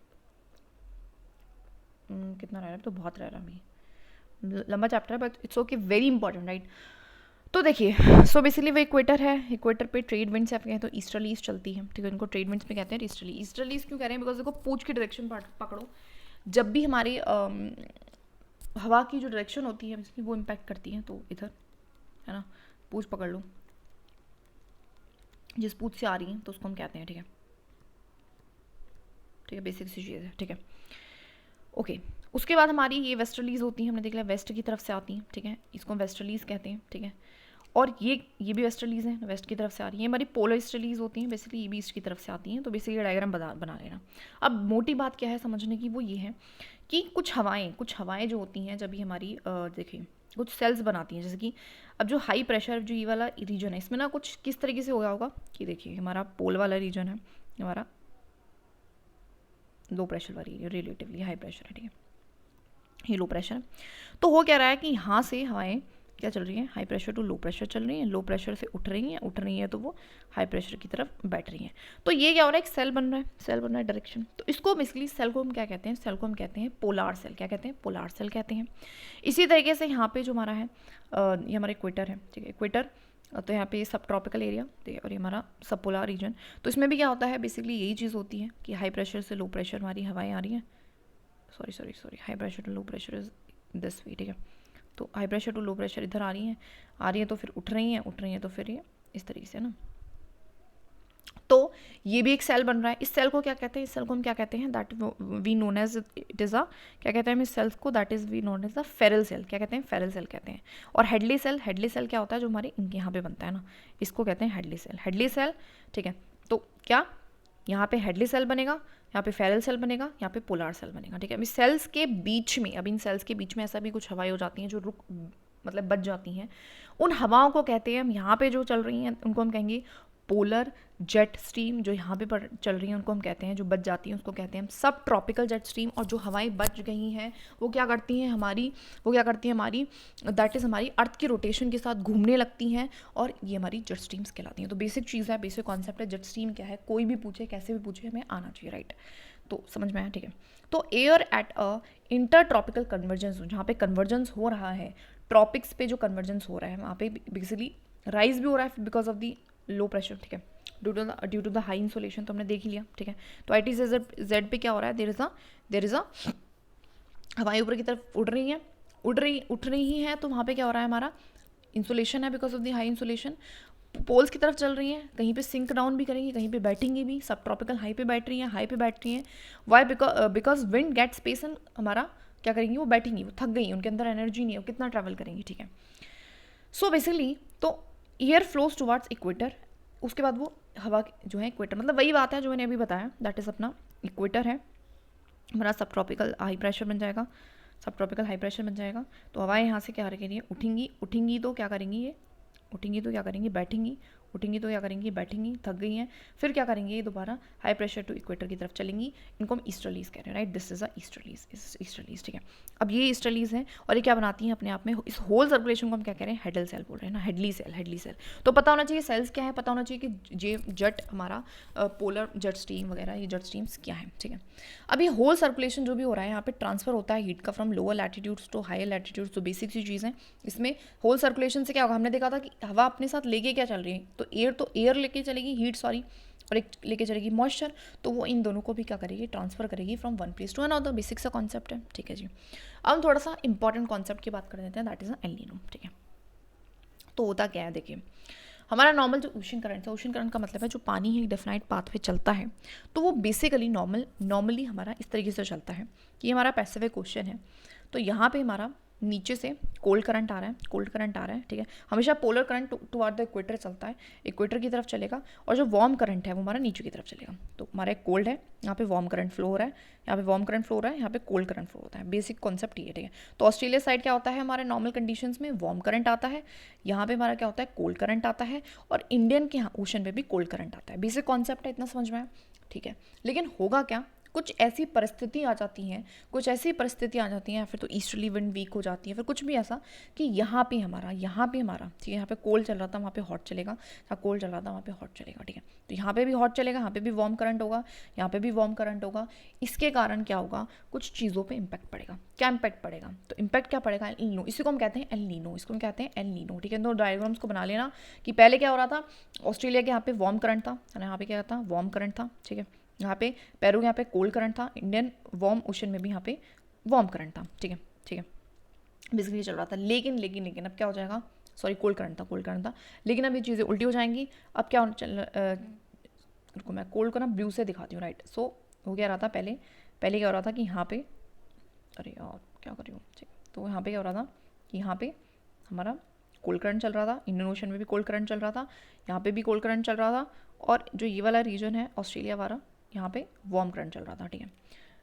कितना रह रहा है, तो बहुत रह रहा है अभी, लंबा चैप्टर है but it's okay, very important, right. तो देखिए, सो बेसिकली वो इक्वेटर है, इक्वेटर पे ट्रेड विंड्स आप कहें तो ईस्टर्लीज चलती है, ठीक है, इनको ट्रेड विंड्स में कहते हैं ईस्टर्लीज क्यों कह रहे हैं, बिकॉज देखो पूछ की डायरेक्शन पकड़ो, जब भी हमारी हवा की जो डायरेक्शन होती है बेसिकली वो इम्पैक्ट करती है, तो इधर है ना, पूछ पकड़ लो, जिस पूछ से आ रही है तो उसको हम कहते हैं, ठीक है, ठीक है, बेसिक सी चीज़ है, ठीक है, ओके। उसके बाद हमारी ये वेस्टर्लीज होती हैं, हमने देख लिया वेस्ट की तरफ से आती हैं, ठीक है, इसको हम वेस्टर्लीज कहते हैं, ठीक है। और ये भी वेस्टर्लीज हैं, वेस्ट की तरफ से आ रही है, हमारी पोलर ईस्टर्लीज होती हैं, बेसिकली ये भी ईस्ट की तरफ से आती हैं। तो बेसिकली ये डायग्राम बना लेना। अब मोटी बात क्या है समझने की, वो ये है कि कुछ हवाएं जो होती हैं, जब भी हमारी देखिए कुछ सेल्स बनाती हैं, जैसे कि अब जो हाई प्रेशर जो ये वाला रीजन है, इसमें ना कुछ किस तरीके से हो गया होगा कि देखिए हमारा पोल वाला रीजन है, हमारा लो प्रेशर वाली, रिलेटिवली हाई प्रेशर है, ठीक है, ये लो प्रेशर है। तो हो क्या रहा है कि यहाँ से हवाएं क्या चल रही है, high pressure to low pressure चल रही है, लो प्रेशर से उठ रही है तो वो हाई प्रेशर की तरफ बैठ रही है। तो ये क्या हो रहा है, एक सेल बन रहा है, सेल बन रहा है डायरेक्शन। तो इसको बेसिकली सेल को हम क्या कहते हैं, सेल को हम कहते हैं पोलार सेल। क्या कहते हैं, पोलार सेल कहते हैं। इसी तरीके से यहाँ पे जो हमारा है ये हमारा इक्वेटर है, ठीक है, इक्वेटर। तो यहाँ पे सब ट्रॉपिकल एरिया और ये हमारा सब पोलार रीजन। तो इसमें भी क्या होता है, बेसिकली यही चीज़ होती है कि हाई प्रेशर से लो प्रेशर हमारी हवाएं आ रही हैं, sorry high pressure to low pressure is this way, ठीक है। तो high pressure to low pressure इधर आ रही हैं तो फिर उठ रही हैं तो फिर ये इस तरीके से ना। तो ये भी एक सेल बन रहा है। इस सेल को क्या कहते हैं, इस सेल को हम क्या कहते हैं, that we known as it is a, क्या कहते हैं हम इस सेल्स को, that is we known as a Ferrel cell. क्या कहते हैं, फेरल सेल कहते हैं। और हेडली सेल क्या होता है, जो हमारे इनके यहाँ पे बनता है ना, इसको कहते हैं हेडली सेल, ठीक है। तो क्या यहाँ पे हेडली सेल बनेगा, यहाँ पे फेरल सेल बनेगा, यहाँ पे पोलार सेल बनेगा, ठीक है। अभी सेल्स के बीच में, अब इन सेल्स के बीच में ऐसा भी कुछ हवाएं हो जाती हैं जो मतलब बच जाती हैं। उन हवाओं को कहते हैं हम, यहाँ पे जो चल रही हैं उनको हम कहेंगे पोलर जेट स्ट्रीम। जो यहाँ पे चल रही हैं उनको हम कहते हैं, जो बच जाती हैं उसको कहते हैं हम सब ट्रॉपिकल जेट स्ट्रीम। और जो हवाएं बच गई हैं वो क्या करती हैं हमारी, दैट इज़ हमारी अर्थ की रोटेशन के साथ घूमने लगती हैं और ये हमारी जेट स्ट्रीम्स कहलाती हैं। तो बेसिक चीज़ है, बेसिक कॉन्सेप्ट है, जेट स्ट्रीम क्या है, कोई भी पूछे कैसे भी पूछे हमें आना चाहिए, राइट। तो समझ में आया, ठीक है। तो air at a inter tropical convergence, जहाँ पे कन्वर्जेंस हो रहा है, ट्रॉपिक्स पे जो कन्वर्जेंस हो रहा है वहाँ पे बेसिकली राइज भी हो रहा है because of the low pressure, ठीक है, due to the high insolation. तो हमने देख लिया, ठीक है। तो आई टी जेड पे क्या हो रहा है, देर इज़ अ हवाएं ऊपर की तरफ उड़ रही हैं। तो वहाँ पे क्या हो रहा है, हमारा इंसोलेशन है because of the high insolation. Poles की तरफ चल रही हैं, कहीं पे सिंक डाउन भी करेंगी, कहीं पे बैठेंगी भी। सब ट्रॉपिकल हाई पे बैठ रही हैं, why because wind get space and हमारा क्या करेंगी, वो बैठेंगी, वो थक गई, उनके अंदर एनर्जी नहीं है, वो कितना ट्रैवल करेंगी, ठीक है। सो बेसिकली तो एयर फ्लोज टुवार्ड्स इक्वेटर, उसके बाद वो हवा जो है इक्वेटर, मतलब वही बात है जो मैंने अभी बताया, दैट इज़ अपना इक्वेटर है हमारा। सब ट्रॉपिकल हाई प्रेशर बन जाएगा, तो हवाएं यहाँ से क्या करेंगी, उठेंगी तो क्या करेंगी, ये उठेंगी तो क्या करेंगी, बैठेंगी, थक गई हैं, फिर क्या करेंगी, ये दोबारा हाई प्रेशर टू इक्वेटर की तरफ चलेंगी। इनको हम ईस्टर्लीज कह रहे हैं, right, this is a easterlies, ठीक है। अब ये ईस्टर्लीज हैं और ये क्या बनाती हैं अपने आप में, इस होल सर्कुलेशन को हम क्या कह रहे हैं, हेडल सेल बोल रहे हैं ना, हेडली सेल। तो पता होना चाहिए सेल्स क्या है, पता होना चाहिए कि ये जेट हमारा पोलर जेट स्ट्रीम वगैरह, ये जेट स्ट्रीम्स क्या है, ठीक है। अब ये होल सर्कुलेशन जो भी हो रहा है, यहाँ पे ट्रांसफर होता है हीट का from lower latitudes to higher latitudes. तो बेसिक सी चीज़ है इसमें, होल सर्कुलेशन से क्या होगा, हमने देखा था कि हवा अपने साथ लेके क्या चल रही है, तो एयर लेके चलेगी, हीट और एक लेके चलेगी मॉइस्चर। तो वो इन दोनों को भी क्या करेगी, ट्रांसफर करेगी from one place to another. Basic सा कॉन्सेप्ट है, ठीक है जी। अब हम थोड़ा सा इंपॉर्टेंट कॉन्सेप्ट की बात कर देते हैं, दैट इज एल नीनो, ठीक है। तो होता क्या है, देखिए हमारा नॉर्मल जो ओशन करंट है, ओशन करंट का मतलब है जो पानी है एक डेफिनाइट पाथ पे चलता है, तो वो बेसिकली नॉर्मली हमारा इस तरीके से चलता है कि ये हमारा पैसिफिक ओशन है। तो यहाँ पे हमारा नीचे से कोल्ड करंट आ रहा है, ठीक है। हमेशा polar current toward the equator चलता है, इक्वेटर की तरफ चलेगा, और जो वार्म करंट है वो हमारा नीचे की तरफ चलेगा। तो हमारा एक कोल्ड है, यहाँ पे वार्म करंट फ्लो हो रहा है, यहाँ पे वार्म करंट फ्लो हो रहा है, यहाँ पे कोल्ड करंट फ्लो होता है। बेसिक कॉन्सेप्ट ये, ठीक है। तो ऑस्ट्रेलिया साइड क्या होता है, हमारे नॉर्मल कंडीशंस में वार्म करंट आता है, यहाँ पे हमारा क्या होता है, कोल्ड करंट आता है, और इंडियन के यहाँ ओशन पे भी कोल्ड करंट आता है। बेसिक कॉन्सेप्ट है, इतना समझ में आया, ठीक है। लेकिन होगा क्या, कुछ ऐसी परिस्थिति आ जाती हैं या फिर तो ईस्टर्ली विंड वीक हो जाती है, फिर कुछ भी ऐसा कि यहाँ पे हमारा ठीक है, यहाँ पे कोल्ड चल रहा था वहाँ पे हॉट चलेगा, यहाँ कोल्ड चल रहा था वहाँ पे हॉट चलेगा, ठीक है। तो यहाँ पे भी हॉट चलेगा, यहाँ पे भी वार्म करंट होगा, यहाँ पे भी वार्म करंट होगा। इसके कारण क्या होगा, कुछ चीज़ों पे इम्पैक्ट पड़ेगा। क्या इम्पैक्ट पड़ेगा, तो इम्पैक्ट क्या पड़ेगा, एल नीनो, इसी को हम कहते हैं एल नीनो, ठीक है। तो डायग्राम्स को बना लेना कि पहले क्या हो रहा था, ऑस्ट्रेलिया के यहाँ पे वार्म करंट था, यहाँ पे क्या था, वार्म करंट था, ठीक है। यहाँ पे पेरू के यहाँ पे कोल्ड करंट था, इंडियन वार्म ओशन में भी यहाँ पे वार्म करंट था, ठीक है। बेसिकली चल रहा था, लेकिन अब क्या हो जाएगा, सॉरी कोल्ड करंट था, लेकिन अब ये चीज़ें उल्टी हो जाएंगी। अब क्या रुको मैं कोल्ड को ना ब्लू से दिखाती हूँ, राइट। सो हो क्या रहा था, पहले क्या हो रहा था कि यहाँ पे, अरे यार क्या कर रही हूँ, ठीक। तो यहाँ पे क्या हो रहा था कि यहाँ पे हमारा कोल्ड करंट चल रहा था, इंडियन ओशन में भी कोल्ड करंट चल रहा था, यहाँ पे भी कोल्ड करंट चल रहा था, और जो ये वाला रीजन है ऑस्ट्रेलिया वाला, यहाँ पे वार्म करंट चल रहा था, ठीक है।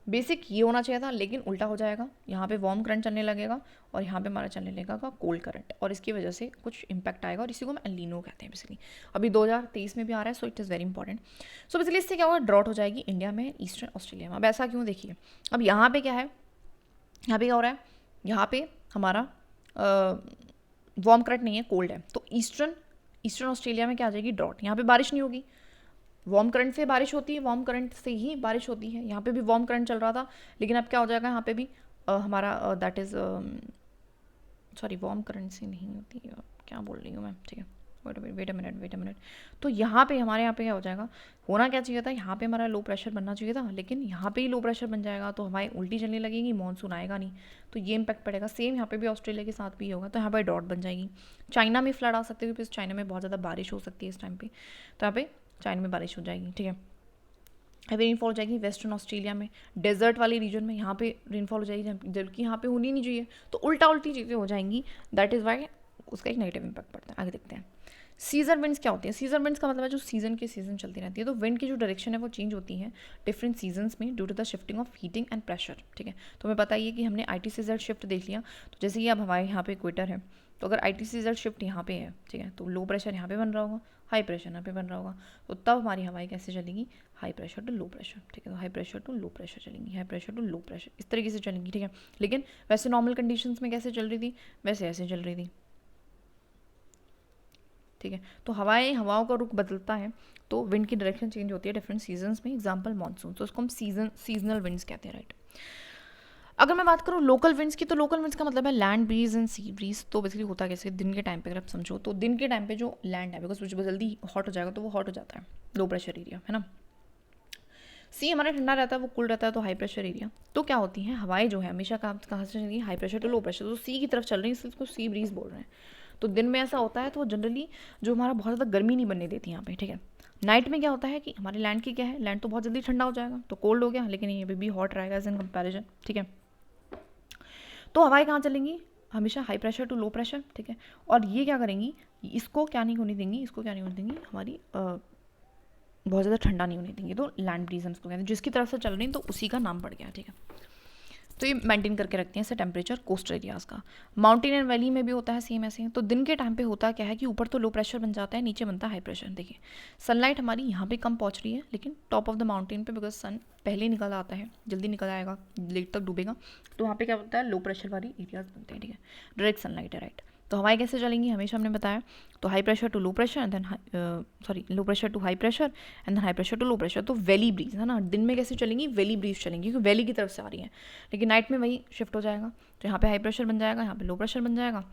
बेसिक ये होना चाहिए था, लेकिन उल्टा हो जाएगा, यहाँ पे वार्म करंट चलने लगेगा और यहाँ पे हमारा चलने लगेगा कोल्ड करंट, और इसकी वजह से कुछ इंपैक्ट आएगा, और इसी को हम एल नीनो कहते हैं बेसिकली। अभी 2023 में भी आ रहा है, so it is very important. So basically इससे क्या होगा, ड्रॉट हो जाएगी इंडिया में, ईस्टर्न ऑस्ट्रेलिया में। अब ऐसा क्यों, देखिए अब यहाँ पे क्या है, यहाँ पे क्या हो रहा है, यहाँ पे हमारा वार्म करंट नहीं है, कोल्ड है, तो ईस्टर्न ऑस्ट्रेलिया में क्या आ जाएगी, ड्रॉट, यहाँ पे बारिश नहीं होगी। वार्म करंट से बारिश होती है, वार्म करंट से ही बारिश होती है। यहाँ पे भी वार्म करंट चल रहा था, लेकिन अब क्या हो जाएगा, यहाँ पे भी हमारा that is sorry, warm current से नहीं होती है, क्या बोल रही हूँ मैं, ठीक है, वेट अ मिनट। तो यहाँ पे हमारे यहाँ पे क्या हो जाएगा, होना क्या चाहिए था, यहाँ पे हमारा लो प्रेशर बनना चाहिए था, लेकिन यहाँ पे ही लो प्रेशर बन जाएगा तो हवाएं उल्टी चलने लगेगी, मानसून आएगा नहीं, तो ये इम्पैक्ट पड़ेगा। सेम यहाँ पे भी ऑस्ट्रेलिया के साथ भी होगा, तो यहाँ पर डॉट बन जाएगी। चाइना में फ्लड आ सकते हैं, क्योंकि चाइना में बहुत ज़्यादा बारिश हो सकती है इस टाइम पर, तो यहाँ पे चाइना में बारिश हो जाएगी, ठीक है। अभी रेनफॉल हो जाएगी वेस्टर्न ऑस्ट्रेलिया में, डेजर्ट वाले रीजन में, यहाँ पे रेनफॉल हो जाएगी जबकि यहाँ पे होनी नहीं चाहिए, तो उल्टी चीज़ें हो जाएंगी, दैट इज़ वाई उसका एक नेगेटिव इम्पैक्ट पड़ता है। आगे देखते हैं सीजन विंड्स क्या होती है। सीजन विंड्स का मतलब है जो सीजन चलती रहती है, तो विंड की जो डायरेक्शन है वो चेंज होती है डिफरेंट सीजन्स में due to the shifting of heating and pressure, ठीक है। तो हमें पता ही है कि हमने ITCZ शिफ्ट देख लिया, तो जैसे कि अब हमारे यहाँ पे इक्वेटर है, तो अगर ITCZ शिफ्ट यहाँ पे है, ठीक है, तो लो प्रेशर यहाँ पे बन रहा होगा, हाई प्रेशर यहाँ पे बन रहा होगा, तो तब हमारी हवाएं कैसे चलेंगी, high pressure to low pressure, ठीक है, तो high pressure to low pressure चलेंगी, high pressure to low pressure, इस तरीके से चलेंगी, ठीक है। लेकिन वैसे नॉर्मल कंडीशंस में कैसे चल रही थी, वैसे ऐसे चल रही थी, ठीक है। तो हवाओं का रुख बदलता है, तो विंड की डायरेक्शन चेंज होती है डिफरेंट सीजन्स में, एग्जाम्पल मानसून, तो उसको हम सीजनल विंड्स कहते हैं, राइट। अगर मैं बात करूँ लोकल विंड्स की, तो लोकल विंड्स का मतलब है land breeze and sea breeze. तो बेसिकली होता है कैसे, दिन के टाइम पे अगर आप समझो, तो दिन के टाइम पे जो लैंड है, बिकॉज जल्दी हॉट हो जाएगा, तो वो हॉट हो जाता है, लो प्रेशर एरिया है ना। सी हमारा ठंडा रहता है, वो कूल रहता है, तो हाई प्रेशर एरिया। तो क्या होती है हवाएं जो है हमेशा कहाँ से चलेंगी, high pressure to low pressure, तो सी की तरफ चल रही है, इसलिए इसको सी ब्रीज बोल रहे हैं। तो दिन में ऐसा होता है, तो जनरली जो हमारा बहुत ज़्यादा गर्मी नहीं बनने देती यहाँ पे, ठीक है। नाइट में क्या होता है कि हमारे लैंड की क्या है, लैंड तो बहुत जल्दी ठंडा हो जाएगा, तो कोल्ड हो गया, लेकिन ये भी हॉट रहेगा एज इन कंपेरिजन, ठीक है। तो हवाएं कहाँ चलेंगी, हमेशा high pressure to low pressure, ठीक है। और ये क्या करेंगी, इसको क्या नहीं होने देंगी, इसको क्या नहीं होने देंगी, हमारी बहुत ज़्यादा ठंडा नहीं होने देंगे, तो लैंड ब्रीज हम इसको कहते हैं, जिसकी तरफ से चल रही है तो उसी का नाम पड़ गया, ठीक है। तो ये मेंटेन करके रखते हैं ऐसे टेम्परेचर कोस्टल एरियाज़ का। माउंटेन एंड वैली में भी होता है सेम ऐसे। तो दिन के टाइम पे होता क्या है कि ऊपर तो लो प्रेशर बन जाता है, नीचे बनता है हाई प्रेशर। देखिए सनलाइट हमारी यहाँ पे कम पहुँच रही है, लेकिन टॉप ऑफ द माउंटेन पे बिकॉज सन पहले निकल आता है, जल्दी निकल आएगा, लेट तक डूबेगा, तो वहाँ पे क्या होता है, लो प्रेशर वाली एरियाज बनते हैं, ठीक है। डायरेक्ट सनलाइट है, राइट। तो हवाएं कैसे चलेंगी, हमेशा हमने बताया, तो high pressure to low pressure and then low pressure to high pressure and then high pressure to low pressure. तो वैली ब्रीज है ना, दिन में कैसे चलेंगी, वैली ब्रीज चलेंगी, क्योंकि वैली की तरफ से आ रही है, लेकिन नाइट में वही शिफ्ट हो जाएगा, तो यहाँ पे हाई प्रेशर बन जाएगा, यहाँ पे लो प्रेशर बन जाएगा,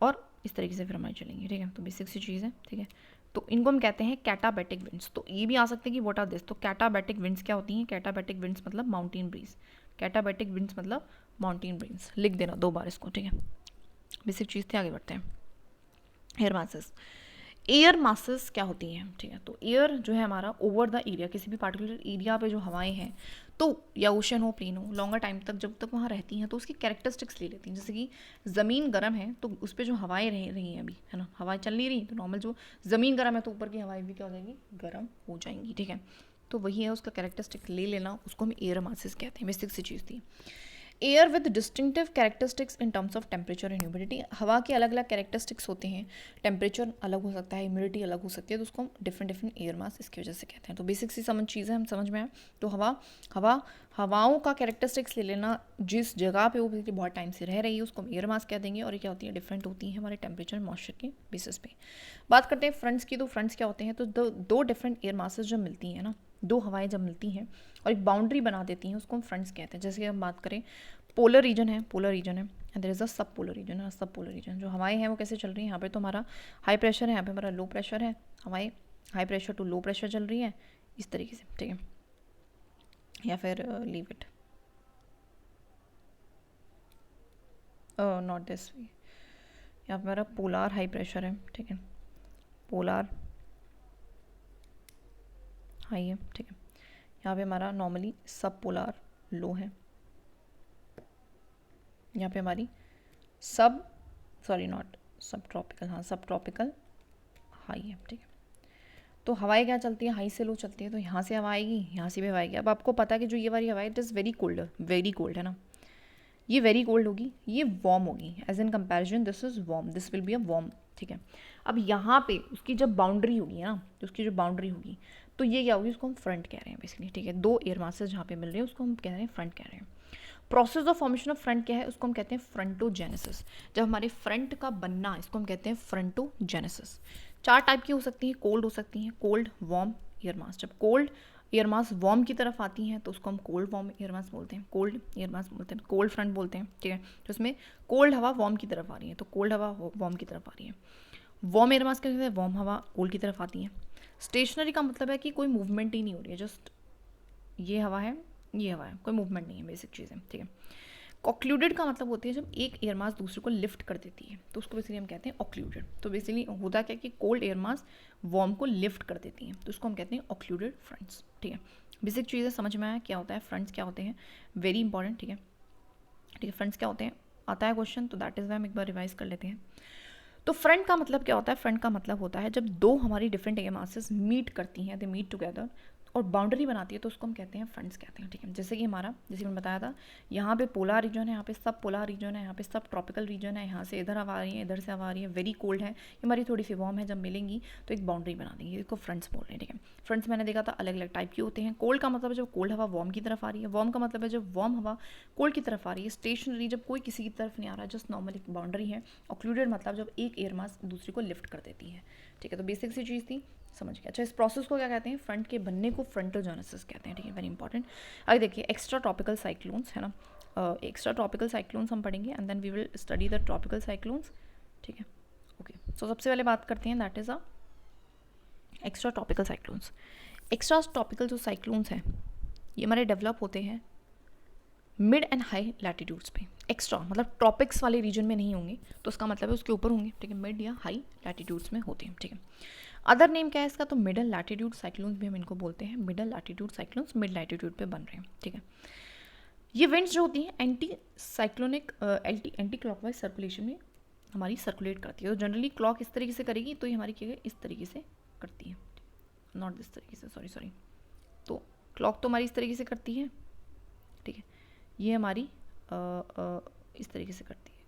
और इस तरीके से फिर हमारी चलेंगी, ठीक है। तो बेसिक सी चीज़ है, ठीक है। तो इनको हम कहते हैं कैटाबैटिक विंड्स। तो ये भी आ सकते हैं कि व्हाट आर दिस। तो कैटाबैटिक विंड्स क्या होती हैं, कैटाबैटिक विंड्स मतलब माउंटेन ब्रीज, कैटाबैटिक विंड्स मतलब माउंटेन ब्रीज, लिख देना 2 बार इसको, ठीक है। बेसिक चीज़ थी, आगे बढ़ते हैं। एयर मासेस, एयर मासेस क्या होती हैं, ठीक है। तो एयर जो है हमारा ओवर द एरिया, किसी भी पार्टिकुलर एरिया पे जो हवाएं हैं, तो या ओशन हो प्लेन हो, लॉन्गर टाइम तक जब तक वहाँ रहती हैं तो उसकी कैरेक्टरिस्टिक्स ले लेती हैं। जैसे कि ज़मीन गर्म है तो उस पर जो हवाएं रह रही हैं अभी, है ना, हवाएं चल नहीं रही, तो नॉर्मल जो ज़मीन गर्म है तो ऊपर की हवाएं भी क्या हो जाएंगी, गर्म हो जाएंगी, ठीक है। तो वही है, उसका कैरेक्टरिस्टिक ले लेना, उसको हम एयर मासेस कहते हैं। बेसिक सी चीज़ थी। Air with distinctive characteristics in terms of temperature and humidity, हवा के अलग अलग कैरेक्टरिस्टिक्स होते हैं, टेम्परेचर अलग हो सकता है, ह्यूमिडिटी अलग हो सकती है, तो उसको हम डिफरेंट एयर मास इसकी वजह से कहते हैं। तो बेसिक सी चीज़ें हम समझ में आए। तो हवाओं का कैरेक्टरिस्टिक्स ले लेना, जिस जगह पे वो बेसिकली बहुत टाइम से रह रही है उसको हम एयर मास कह देंगे, और ये क्या होती है, डिफरेंट होती है हमारे टेम्परेचर मॉइस्चर के बेसिस पे। बात करते हैं फ्रंट्स की। तो फ्रंट्स क्या होते हैं, तो दो डिफरेंट एयर मासेस जब मिलती हैं ना, 2 हवाएं जब मिलती हैं और एक बाउंड्री बना देती हैं, उसको हम फ्रंट्स कहते हैं। जैसे कि हम बात करें, पोलर रीजन है एंड देयर इज अ सब पोलर रीजन है। सब पोलर रीजन जो हवाएं हैं वो कैसे चल रही हैं, यहाँ पे तो हमारा हाई प्रेशर है, यहाँ पे हमारा लो प्रेशर है, हवाएं high pressure to low pressure चल रही है, इस तरीके से, ठीक है। या फिर leave it, not this way, यहाँ पे हमारा पोलार हाई प्रेशर है, ठीक है, पोलार हाई है, ठीक है। यहाँ पे हमारा नॉर्मली सब पोलार लो है, यहाँ पे हमारी सब ट्रॉपिकल हाई है, ठीक है। तो हवाएं क्या चलती है, हाई से लो चलती है, तो यहाँ से हवा आएगी, यहाँ से भी हवा आएगी। अब आपको पता है कि जो ये वाली हवा है इट इज़ वेरी कोल्ड है ना, ये वेरी कोल्ड होगी, ये वार्म होगी, as in comparison this is warm, this will be a warm, ठीक है। अब यहाँ पे उसकी जब बाउंड्री होगी ना, तो उसकी जो बाउंड्री होगी तो ये क्या होगी, उसको हम फ्रंट कह रहे हैं बेसिकली, ठीक है। 2 एयर मासेस जहाँ पे मिल रहे हैं उसको हम कह रहे हैं फ्रंट कह रहे हैं। Process of formation of front क्या है, उसको हम कहते हैं फ्रंटोजेनेसिस। जब हमारे फ्रंट का बनना, इसको हम कहते हैं फ्रंटोजेनेसिस। 4 टाइप की हो सकती हैं, कोल्ड हो सकती हैं, कोल्ड, वार्म, एयर मास। जब कोल्ड एयर मास वार्म की तरफ आती हैं तो उसको हम कोल्ड वार्म एयर मास बोलते हैं, कोल्ड एयर मास बोलते हैं, कोल्ड फ्रंट बोलते हैं, ठीक है। तो इसमें कोल्ड हवा वार्म की तरफ आ रही है तो कोल्ड हवा वार्म की तरफ आ रही है। वार्म एयर मास क्या कहते हैं, वार्म हवा कोल्ड की तरफ आती है। स्टेशनरी का मतलब है कि कोई मूवमेंट ही नहीं हो रही है, जस्ट ये हवा है, ये हवा है, कोई मूवमेंट नहीं है, बेसिक चीज़ है, ठीक है। ऑक्लूडेड का मतलब होती है जब एक एयर मास दूसरे को लिफ्ट कर देती है तो उसको बेसिकली हम कहते हैं ऑक्लूडेड। तो बेसिकली होता क्या है कि कोल्ड एयर मास वार्म को लिफ्ट कर देती है तो उसको हम कहते हैं ऑक्लूडेड फ्रंट्स, ठीक है। बेसिक चीज़ें समझ में आया क्या होता है, फ्रंट्स क्या होते हैं, वेरी इंपॉर्टेंट, ठीक है। ठीक है, फ्रंट्स क्या होते हैं, आता है क्वेश्चन, तो दैट इज़ वाई हम एक बार रिवाइज कर लेते हैं। तो फ्रंट का मतलब क्या होता है, फ्रंट का मतलब होता है जब दो हमारी डिफरेंट एयर मासेस मीट करती हैं, दे मीट टुगेदर और बाउंड्री बनाती है तो उसको हम कहते हैं फ्रंट्स कहते हैं, ठीक है। जैसे कि हमारा, जैसे मैंने बताया था, यहाँ पे पोलर रीजन है, यहाँ पे सब पोलर रीजन है, यहाँ पे सब ट्रॉपिकल रीजन है, यहाँ से इधर हवा आ रही है, इधर से हवा आ रही है, वेरी कोल्ड है, ये हमारी थोड़ी सी वार्म है, जब मिलेंगी तो एक बाउंड्री बना देंगे, इसको फ्रंट्स बोल रहे हैं, ठीक है। फ्रंट्स मैंने देखा था अलग अलग टाइप के होते हैं। कोल्ड का मतलब है जब कोल्ड हवा वार्म की तरफ आ रही है, वार्म का मतलब है जब वार्म हवा कोल्ड की तरफ आ रही है। स्टेशनरी जब कोई किसी की तरफ नहीं आ रहा, जस्ट नॉर्मल एक बाउंड्री है। ऑक्लूडेड मतलब जब एक एयर मास दूसरे को लिफ्ट कर देती है, ठीक है। तो बेसिक सी चीज़ थी, समझ गया। अच्छा, इस प्रोसेस को क्या कहते हैं, फ्रंट के बनने को फ्रंटोजेनेसिस कहते हैं, ठीक है, वेरी इंपॉर्टेंट। आगे देखिए एक्स्ट्रा ट्रॉपिकल साइक्लोन्स है ना, एक्स्ट्रा ट्रॉपिकल साइक्लोन्स हम पढ़ेंगे and then we will study the tropical cyclones, ठीक है। ओके, सो सबसे पहले बात करते हैं, that is a extra tropical cyclones. Extra tropical जो साइक्लोन्स हैं ये हमारे डेवलप होते हैं मिड एंड हाई लैटिट्यूड्स पे। एक्स्ट्रा मतलब ट्रॉपिक्स वाले रीजन में नहीं होंगे तो उसका मतलब है उसके ऊपर होंगे, ठीक है, मिड या हाई लैटिट्यूड्स में होते हैं, ठीक है। अदर नेम क्या है इसका, तो मिडल लैटिट्यूड साइक्लोन्स भी हम इनको बोलते हैं। Middle latitude cyclones mid latitude पे बन रहे हैं, ठीक है। ये विंड्स जो होती हैं anti cyclonic anti clockwise circulation में हमारी सर्कुलेट करती है। तो जनरली क्लॉक इस तरीके से करेगी तो ये हमारी क्या इस तरीके से करती है, नॉट दिस तरीके से, सॉरी। तो क्लॉक तो हमारी इस तरीके से करती है, ठीक है, ये हमारी इस तरीके से करती है,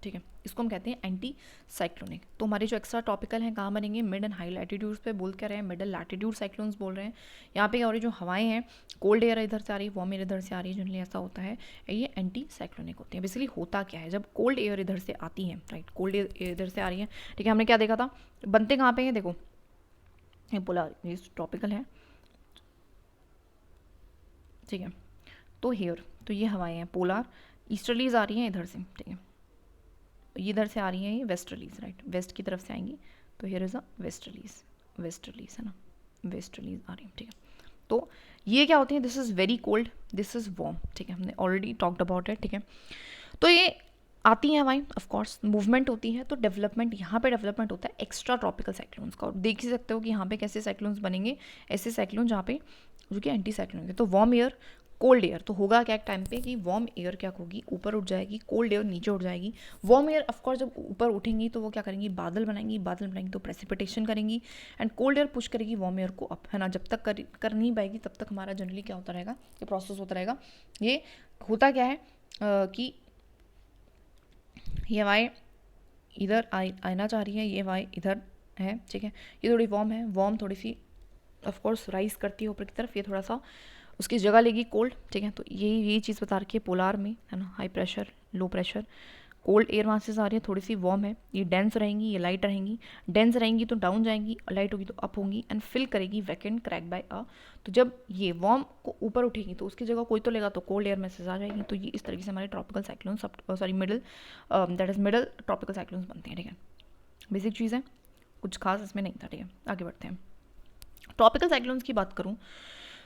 ठीक है। इसको हम कहते हैं एंटी साइक्लोनिक। तो हमारे जो एक्स्ट्रा टॉपिकल हैं कहाँ बनेंगे, मिड एंड हाई लैटिट्यूड्स पे बोल कर रहे हैं, मिडल लैटिट्यूड साइक्लोन्स बोल रहे हैं। यहाँ पे क्या हो रही है, जो हवाएं हैं कोल्ड एयर इधर से आ रही है, वार्म एयर इधर से आ रही है, जनरली ऐसा होता है, ये एंटी साइक्लोनिक होते हैं। बेसिकली होता क्या है, जब कोल्ड एयर इधर से आती है, राइट, कोल्ड एयर इधर से आ रही है, ठीक है, हमने क्या देखा था, बनते कहाँ पे हैं, देखो ये पोलर, ये ट्रॉपिकल है, ठीक है। तो हेयर, तो ये हवाएं हैं पोलर, ईस्टर्लीज आ रही हैं इधर से, ठीक है, ये इधर से आ रही हैं, ये वेस्टर्लीज, राइट, वेस्ट की तरफ से आएंगी, तो हियर इज़ अ वेस्टर्लीज है ना, वेस्टर्लीज आ रही है, ठीक है। तो ये क्या होती है, this is very cold, this is warm, ठीक है, हमने ऑलरेडी टॉक्ड अबाउट इट, ठीक है। तो ये आती हैं हवाएं, ऑफकोर्स मूवमेंट होती है, तो डेवलपमेंट, यहाँ पे डेवलपमेंट होता है एक्स्ट्रा ट्रॉपिकल साइक्लोन्स का। और देख ही सकते हो कि यहाँ पे कैसे साइक्लोन्स बनेंगे, ऐसे साइक्लोन जहाँ पे जो कि एंटी साइक्लोन है। तो वार्म एयर कोल्ड एयर, तो होगा क्या एक टाइम पे कि वार्म एयर क्या होगी, ऊपर उठ जाएगी, कोल्ड एयर नीचे उठ जाएगी। वार्म एयर ऑफकोर्स जब ऊपर उठेंगी तो वो क्या करेंगी, बादल बनाएंगी तो प्रेसिपिटेशन करेंगी, एंड कोल्ड एयर पुश करेगी वार्म एयर को अप, है ना। जब तक कर नहीं पाएगी तब तक हमारा जनरली क्या होता रहेगा, ये प्रोसेस होता रहेगा। ये होता क्या है कि ये हवाएं इधर आना चाह रही है, ये हवाएं इधर है, ठीक है, ये थोड़ी वार्म है, वार्म थोड़ी सी ऑफकोर्स राइज करती है ऊपर की तरफ, ये थोड़ा सा उसकी जगह लेगी कोल्ड, ठीक है। तो यही चीज़ बता रखी है पोलार में, है ना, high pressure low pressure, cold air masses आ रही है, थोड़ी सी वार्म है, ये डेंस रहेंगी, ये लाइट रहेंगी, डेंस रहेंगी तो डाउन जाएंगी, लाइट होगी तो अप होंगी, एंड फिल करेगी वैकेंट क्रैक बाय अ। तो जब ये वार्म को ऊपर उठेगी तो उसकी जगह कोई तो लेगा, तो कोल्ड एयर मैसेज आ जाएगी। तो ये इस तरीके से हमारे tropical cyclone sorry middle that is middle tropical cyclones बनते हैं, ठीक है। बेसिक चीज़ है, कुछ खास इसमें नहीं था, ठीक है। आगे बढ़ते हैं। ट्रॉपिकल साइक्लोन्स की बात करूँ,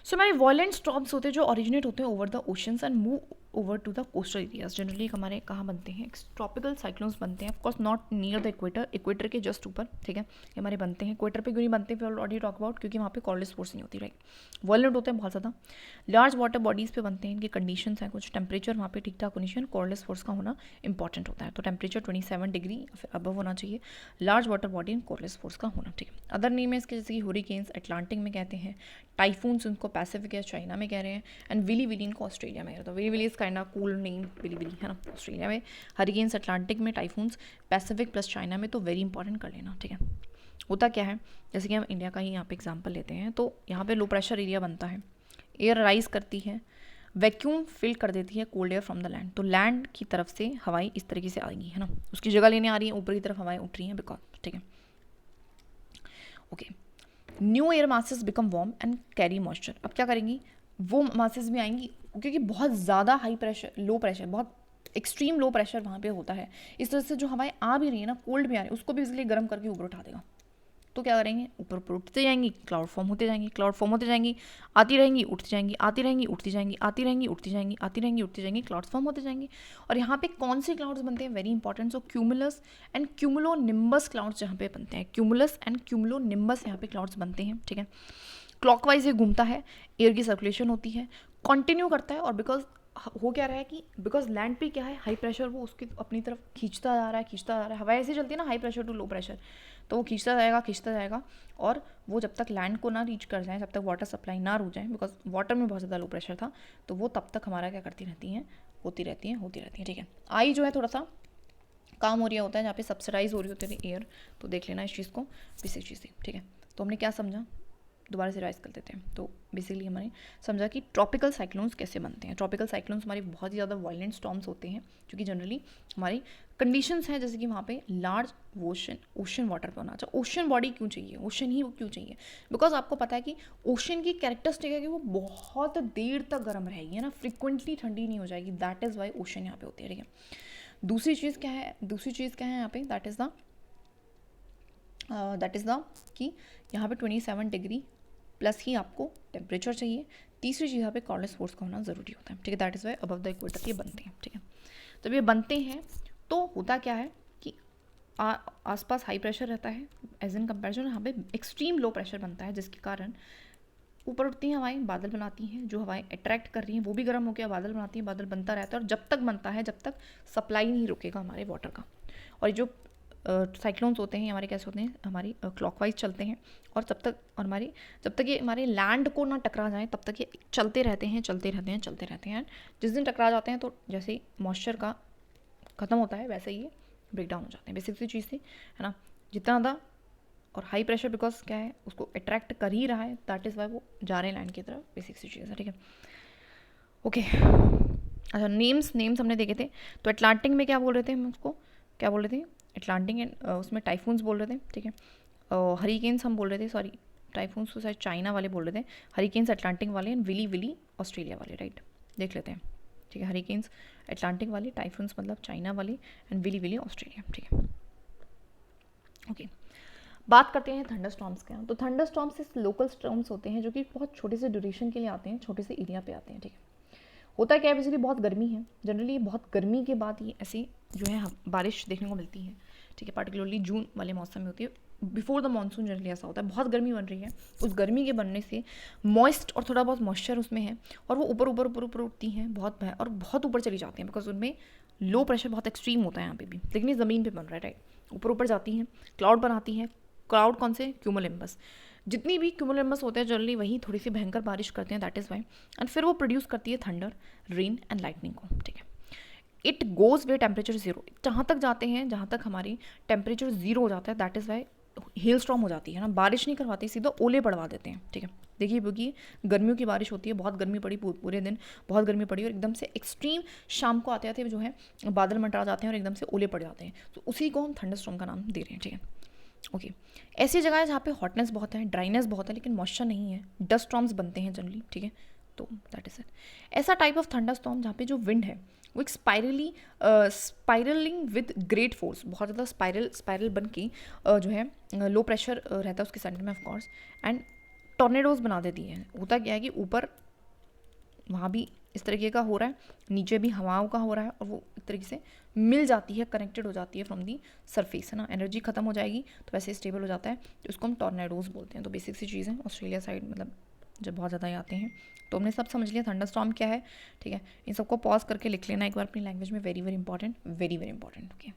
सो हमारे वॉयलेंट स्टॉर्म्स होते हैं जो ओरिजिनेट होते हैं over the oceans and move over to the coastal areas. Generally हमारे कहाँ बनते हैं, ट्रॉपिकल साइक्लोन्स बनते हैं, of course not near the equator, equator के जस्ट ऊपर, ठीक है, ये हमारे बनते हैं। इक्वेटर पे क्यों नहीं बनते, वी ऑलरेडी टॉक अबाउट, क्योंकि वहाँ पे कॉर्डलेस फोर्स नहीं होती, राइट, वॉयलेंट होते हैं बहुत ज़्यादा। लार्ज वाटर बॉडीज़ पे बनते हैं, इनके कंडीशंस हैं कुछ, टेम्परेचर वहाँ पे ठीक ठाक होनी चाहिए, कॉर्डलेस फोर्स का होना इंपॉर्टेंट होता है। तो टेम्परेचर 27 डिग्री अबव होना चाहिए, large water body and cordless force का होना, ठीक है। अदर नेम है इसके, जैसे कि हुरिकेन्स अटलांटिक में कहते हैं, टाइफून्स उनको पैसिफिक या चाइना में कह रहे हैं, एंड विली विली इनको ऑस्ट्रेलिया में। तो willy willy is kind of cool name, willy willy है ना, ऑस्ट्रेलिया में। हरिकेन्स अटलांटिक में, टाइफून्स पैसिफिक प्लस चाइना में। तो वेरी इंपॉर्टेंट कर लेना, ठीक है। होता क्या है, जैसे कि हम इंडिया का ही यहाँ पे एग्जांपल लेते हैं, तो यहाँ पे लो प्रेशर एरिया बनता है, एयर राइज करती है, वैक्यूम फिल कर देती है cold air from the land, तो लैंड की तरफ से हवाएं इस तरीके से आएंगी, है ना, उसकी जगह लेने आ रही है, ऊपर की तरफ हवाएं उठ रही हैं बिकॉज, ठीक है। Okay, new air masses become warm and carry moisture. अब क्या करेंगी, वो मासेस भी आएंगी क्योंकि बहुत ज़्यादा हाई प्रेशर, लो प्रेशर, बहुत एक्सट्रीम लो प्रेशर वहाँ पे होता है, इस तरह से जो हवाएं आ भी रही है ना, कोल्ड भी आ रही है, उसको भी इसलिए गर्म करके ऊपर उठा देगा। तो क्या करेंगे, ऊपर ऊपर उठते जाएंगी, क्लाउड फॉर्म होते जाएंगी, क्लाउड फॉर्म होते जाएंगी, आती रहेंगी उठती जाएंगी, आती रहेंगी उठती जाएंगी, आती रहेंगी उठती जाएंगी, आती रहेंगी उठती जाएंगी, क्लाउड्स फॉर्म होते जाएंगे। और यहाँ पे कौन से क्लाउड्स बनते हैं, very important, so cumulus and cumulo nimbus clouds यहाँ पे बनते हैं, क्यूमुलस एंड क्यूमुलो निम्बस यहाँ पे क्लाउड्स बनते हैं, ठीक है। क्लॉकवाइज ये घूमता है, एयर की सर्कुलेशन होती है, कंटिन्यू करता है, और बिकॉज हो क्या रहा है कि बिकॉज लैंड पे क्या है, हाई प्रेशर, वो उसकी अपनी तरफ खींचता जा रहा है, खींचता जा रहा है, हवा ऐसी चलती है ना, high pressure to low pressure, तो वो खींचता जाएगा, खींचता जाएगा, और वो जब तक लैंड को ना रीच कर जाए, जब तक वाटर सप्लाई ना रुक जाए, बिकॉज वाटर में बहुत ज़्यादा लो प्रेशर था, तो वो तब तक हमारा क्या करती रहती हैं, होती रहती हैं, होती रहती हैं, ठीक है। आई जो है थोड़ा सा काम हो रहा होता है, जहाँ पे सब्सिडाइज हो रही होती है एयर, तो देख लेना इस चीज़ को, बेसिक चीज़ थी, ठीक है। तो हमने क्या समझा, दोबारा से रिवाइज कर देते हैं। तो बेसिकली हमने समझा कि ट्रॉपिकल साइक्लोन्स कैसे बनते हैं। ट्रॉपिकल साइक्लोन्स हमारे बहुत ही ज़्यादा वायलेंट स्टॉर्म्स होते हैं, जो कि जनरली हमारी कंडीशंस हैं, जैसे कि वहाँ पे लार्ज ओशन वाटर पर होना। अच्छा, ओशन बॉडी क्यों चाहिए, ओशन ही क्यों चाहिए, बिकॉज आपको पता है कि ओशन की कैरेक्टरिस्टिक है कि वो बहुत देर तक गर्म रहेगी, है ना, फ्रिक्वेंटली ठंडी नहीं हो जाएगी, दैट इज़ वाई ओशन यहाँ पे होती है, ठीक है। दूसरी चीज़ क्या है, यहाँ पे दैट इज़ द कि यहाँ पे 27 डिग्री प्लस ही आपको टेम्परेचर चाहिए। तीसरी चीज़ यहाँ पे कॉर्डलेस फोर्स का होना ज़रूरी होता है, ठीक है, that is why above the equator ये बनते हैं, ठीक है। जब ये बनते हैं तो होता क्या है कि आसपास हाई प्रेशर रहता है, एज इन कंपेरिजन यहाँ पे एक्सट्रीम लो प्रेशर बनता है, जिसके कारण ऊपर उठती हैं हवाएं, बादल बनाती हैं, जो हवाएं अट्रैक्ट कर रही हैं वो भी गर्म होकर बादल बनाती हैं, बादल बनता रहता है, और जब तक बनता है, जब तक सप्लाई नहीं रुकेगा हमारे वाटर का। और जो साइक्लोन्स होते हैं हमारे कैसे होते हैं, हमारी क्लॉकवाइज चलते हैं, और जब तक ये हमारे लैंड को ना टकरा जाए, तब तक ये चलते रहते हैं, चलते रहते हैं, चलते रहते हैं। जिस दिन टकरा जाते हैं, तो जैसे ही मॉइस्चर का ख़त्म होता है, वैसे ही ये ब्रेक डाउन हो जाते हैं, बेसिक सी चीज़ थी, है ना। जितना ज़्यादा और हाई प्रेशर, बिकॉज क्या है, उसको अट्रैक्ट कर ही रहा है, दैट इज़ वाई वो जा रहे हैं लैंड की तरफ, बेसिक सी चीज़ है, ठीक है। ओके, अच्छा, नेम्स हमने देखे थे। तो अटलांटिक में क्या बोल रहे थे हम, उसको क्या बोल रहे थे, अटलांटिक एंड उसमें टाइफून्स बोल रहे थे, ठीक है। हरिकेन्स हम बोल रहे थे, सॉरी, टाइफून्स तो शायद चाइना वाले बोल रहे थे, हरिकेन्स अटलांटिक वाले, एंड विली ऑस्ट्रेलिया वाले, राइट, देख लेते हैं, ठीक है। हरिकेन्स अटलांटिक वाले, टाइफून्स मतलब चाइना वाले, एंड विली ऑस्ट्रेलिया, ठीक है। ओके, बात करते हैं थंडरस्टॉर्म्स के। तो थंडरस्टॉर्म्स से लोकल स्टॉर्म्स होते हैं, जो कि बहुत छोटे से ड्यूरेशन के लिए आते हैं, छोटे से एरिया पे आते हैं, ठीक है। होता क्या है, बेसिकली बहुत गर्मी है, जनरली बहुत गर्मी के बाद ये ऐसी जो है बारिश देखने को मिलती है, ठीक है। पार्टिकुलरली जून वाले मौसम में होती है, बिफोर द मानसून जनरली ऐसा होता है, बहुत गर्मी बन रही है, उस गर्मी के बनने से मॉइस्ट और थोड़ा बहुत मॉइस्चर उसमें है, और वो ऊपर ऊपर ऊपर ऊपर उठती हैं बहुत, और बहुत ऊपर चली जाती हैं, बिकॉज उनमें लो प्रेशर बहुत एक्सट्रीम होता है यहाँ पे भी, लेकिन ये ज़मीन पे बन रहा है, राइट, ऊपर ऊपर जाती हैं, क्लाउड बनाती हैं। क्लाउड कौन से, क्यूमुलिम्बस, जितनी भी क्यूमुलिम्बस होते हैं जनरली वही थोड़ी सी भयंकर बारिश करते हैं, दैट इज़ वाई, एंड फिर वो प्रोड्यूस करती है थंडर, रेन एंड लाइटनिंग को, ठीक है। It goes way temperature zero, जहाँ तक जाते हैं जहाँ तक हमारी टेम्परेचर जीरो हो जाता है, that is why hello storm हो जाती है ना, बारिश नहीं करवाती, सीधा ओले पड़वा देते हैं, ठीक है। देखिए, क्योंकि गर्मियों की बारिश होती है, बहुत गर्मी पड़ी, पूरे दिन बहुत गर्मी पड़ी, और एकदम से एक्सट्रीम शाम को आते आते जो है बादल मंडरा जाते हैं और एकदम से ओले पड़ जाते हैं, तो उसी को हम थंडर स्टॉर्म का नाम दे रहे हैं, ठीक है। ओके, ऐसी जगह है जहाँ पे हॉटनेस बहुत है, ड्राइनेस बहुत है, लेकिन मॉइस्चर नहीं है, डस्ट स्टॉर्म्स बनते हैं जनरली, ठीक है। तो दैट इज इट, ऐसा टाइप ऑफ थंडर स्टॉर्म जहाँ पे जो विंड है वो एक स्पाइरलिंग विद ग्रेट फोर्स, बहुत ज़्यादा स्पाइरल बन के जो है लो प्रेशर रहता है उसके सेंटर में, ऑफ कोर्स, एंड टॉर्नेडोज बना देती है। होता क्या है कि ऊपर वहाँ भी इस तरीके का हो रहा है, नीचे भी हवाओं का हो रहा है, और वो एक तरीके से मिल जाती है, कनेक्टेड हो जाती है फ्रॉम दी सरफेस, है ना, एनर्जी खत्म हो जाएगी तो वैसे स्टेबल हो जाता है, तो उसको हम टॉर्नेडोज बोलते हैं। तो बेसिक सी चीज़ है, ऑस्ट्रेलिया साइड मतलब जब बहुत ज़्यादा आते हैं, तो हमने सब समझ लिया थंडरस्टॉर्म क्या है, ठीक है। इन सबको पॉज करके लिख लेना एक बार अपनी लैंग्वेज में, very very important, very very important, okay.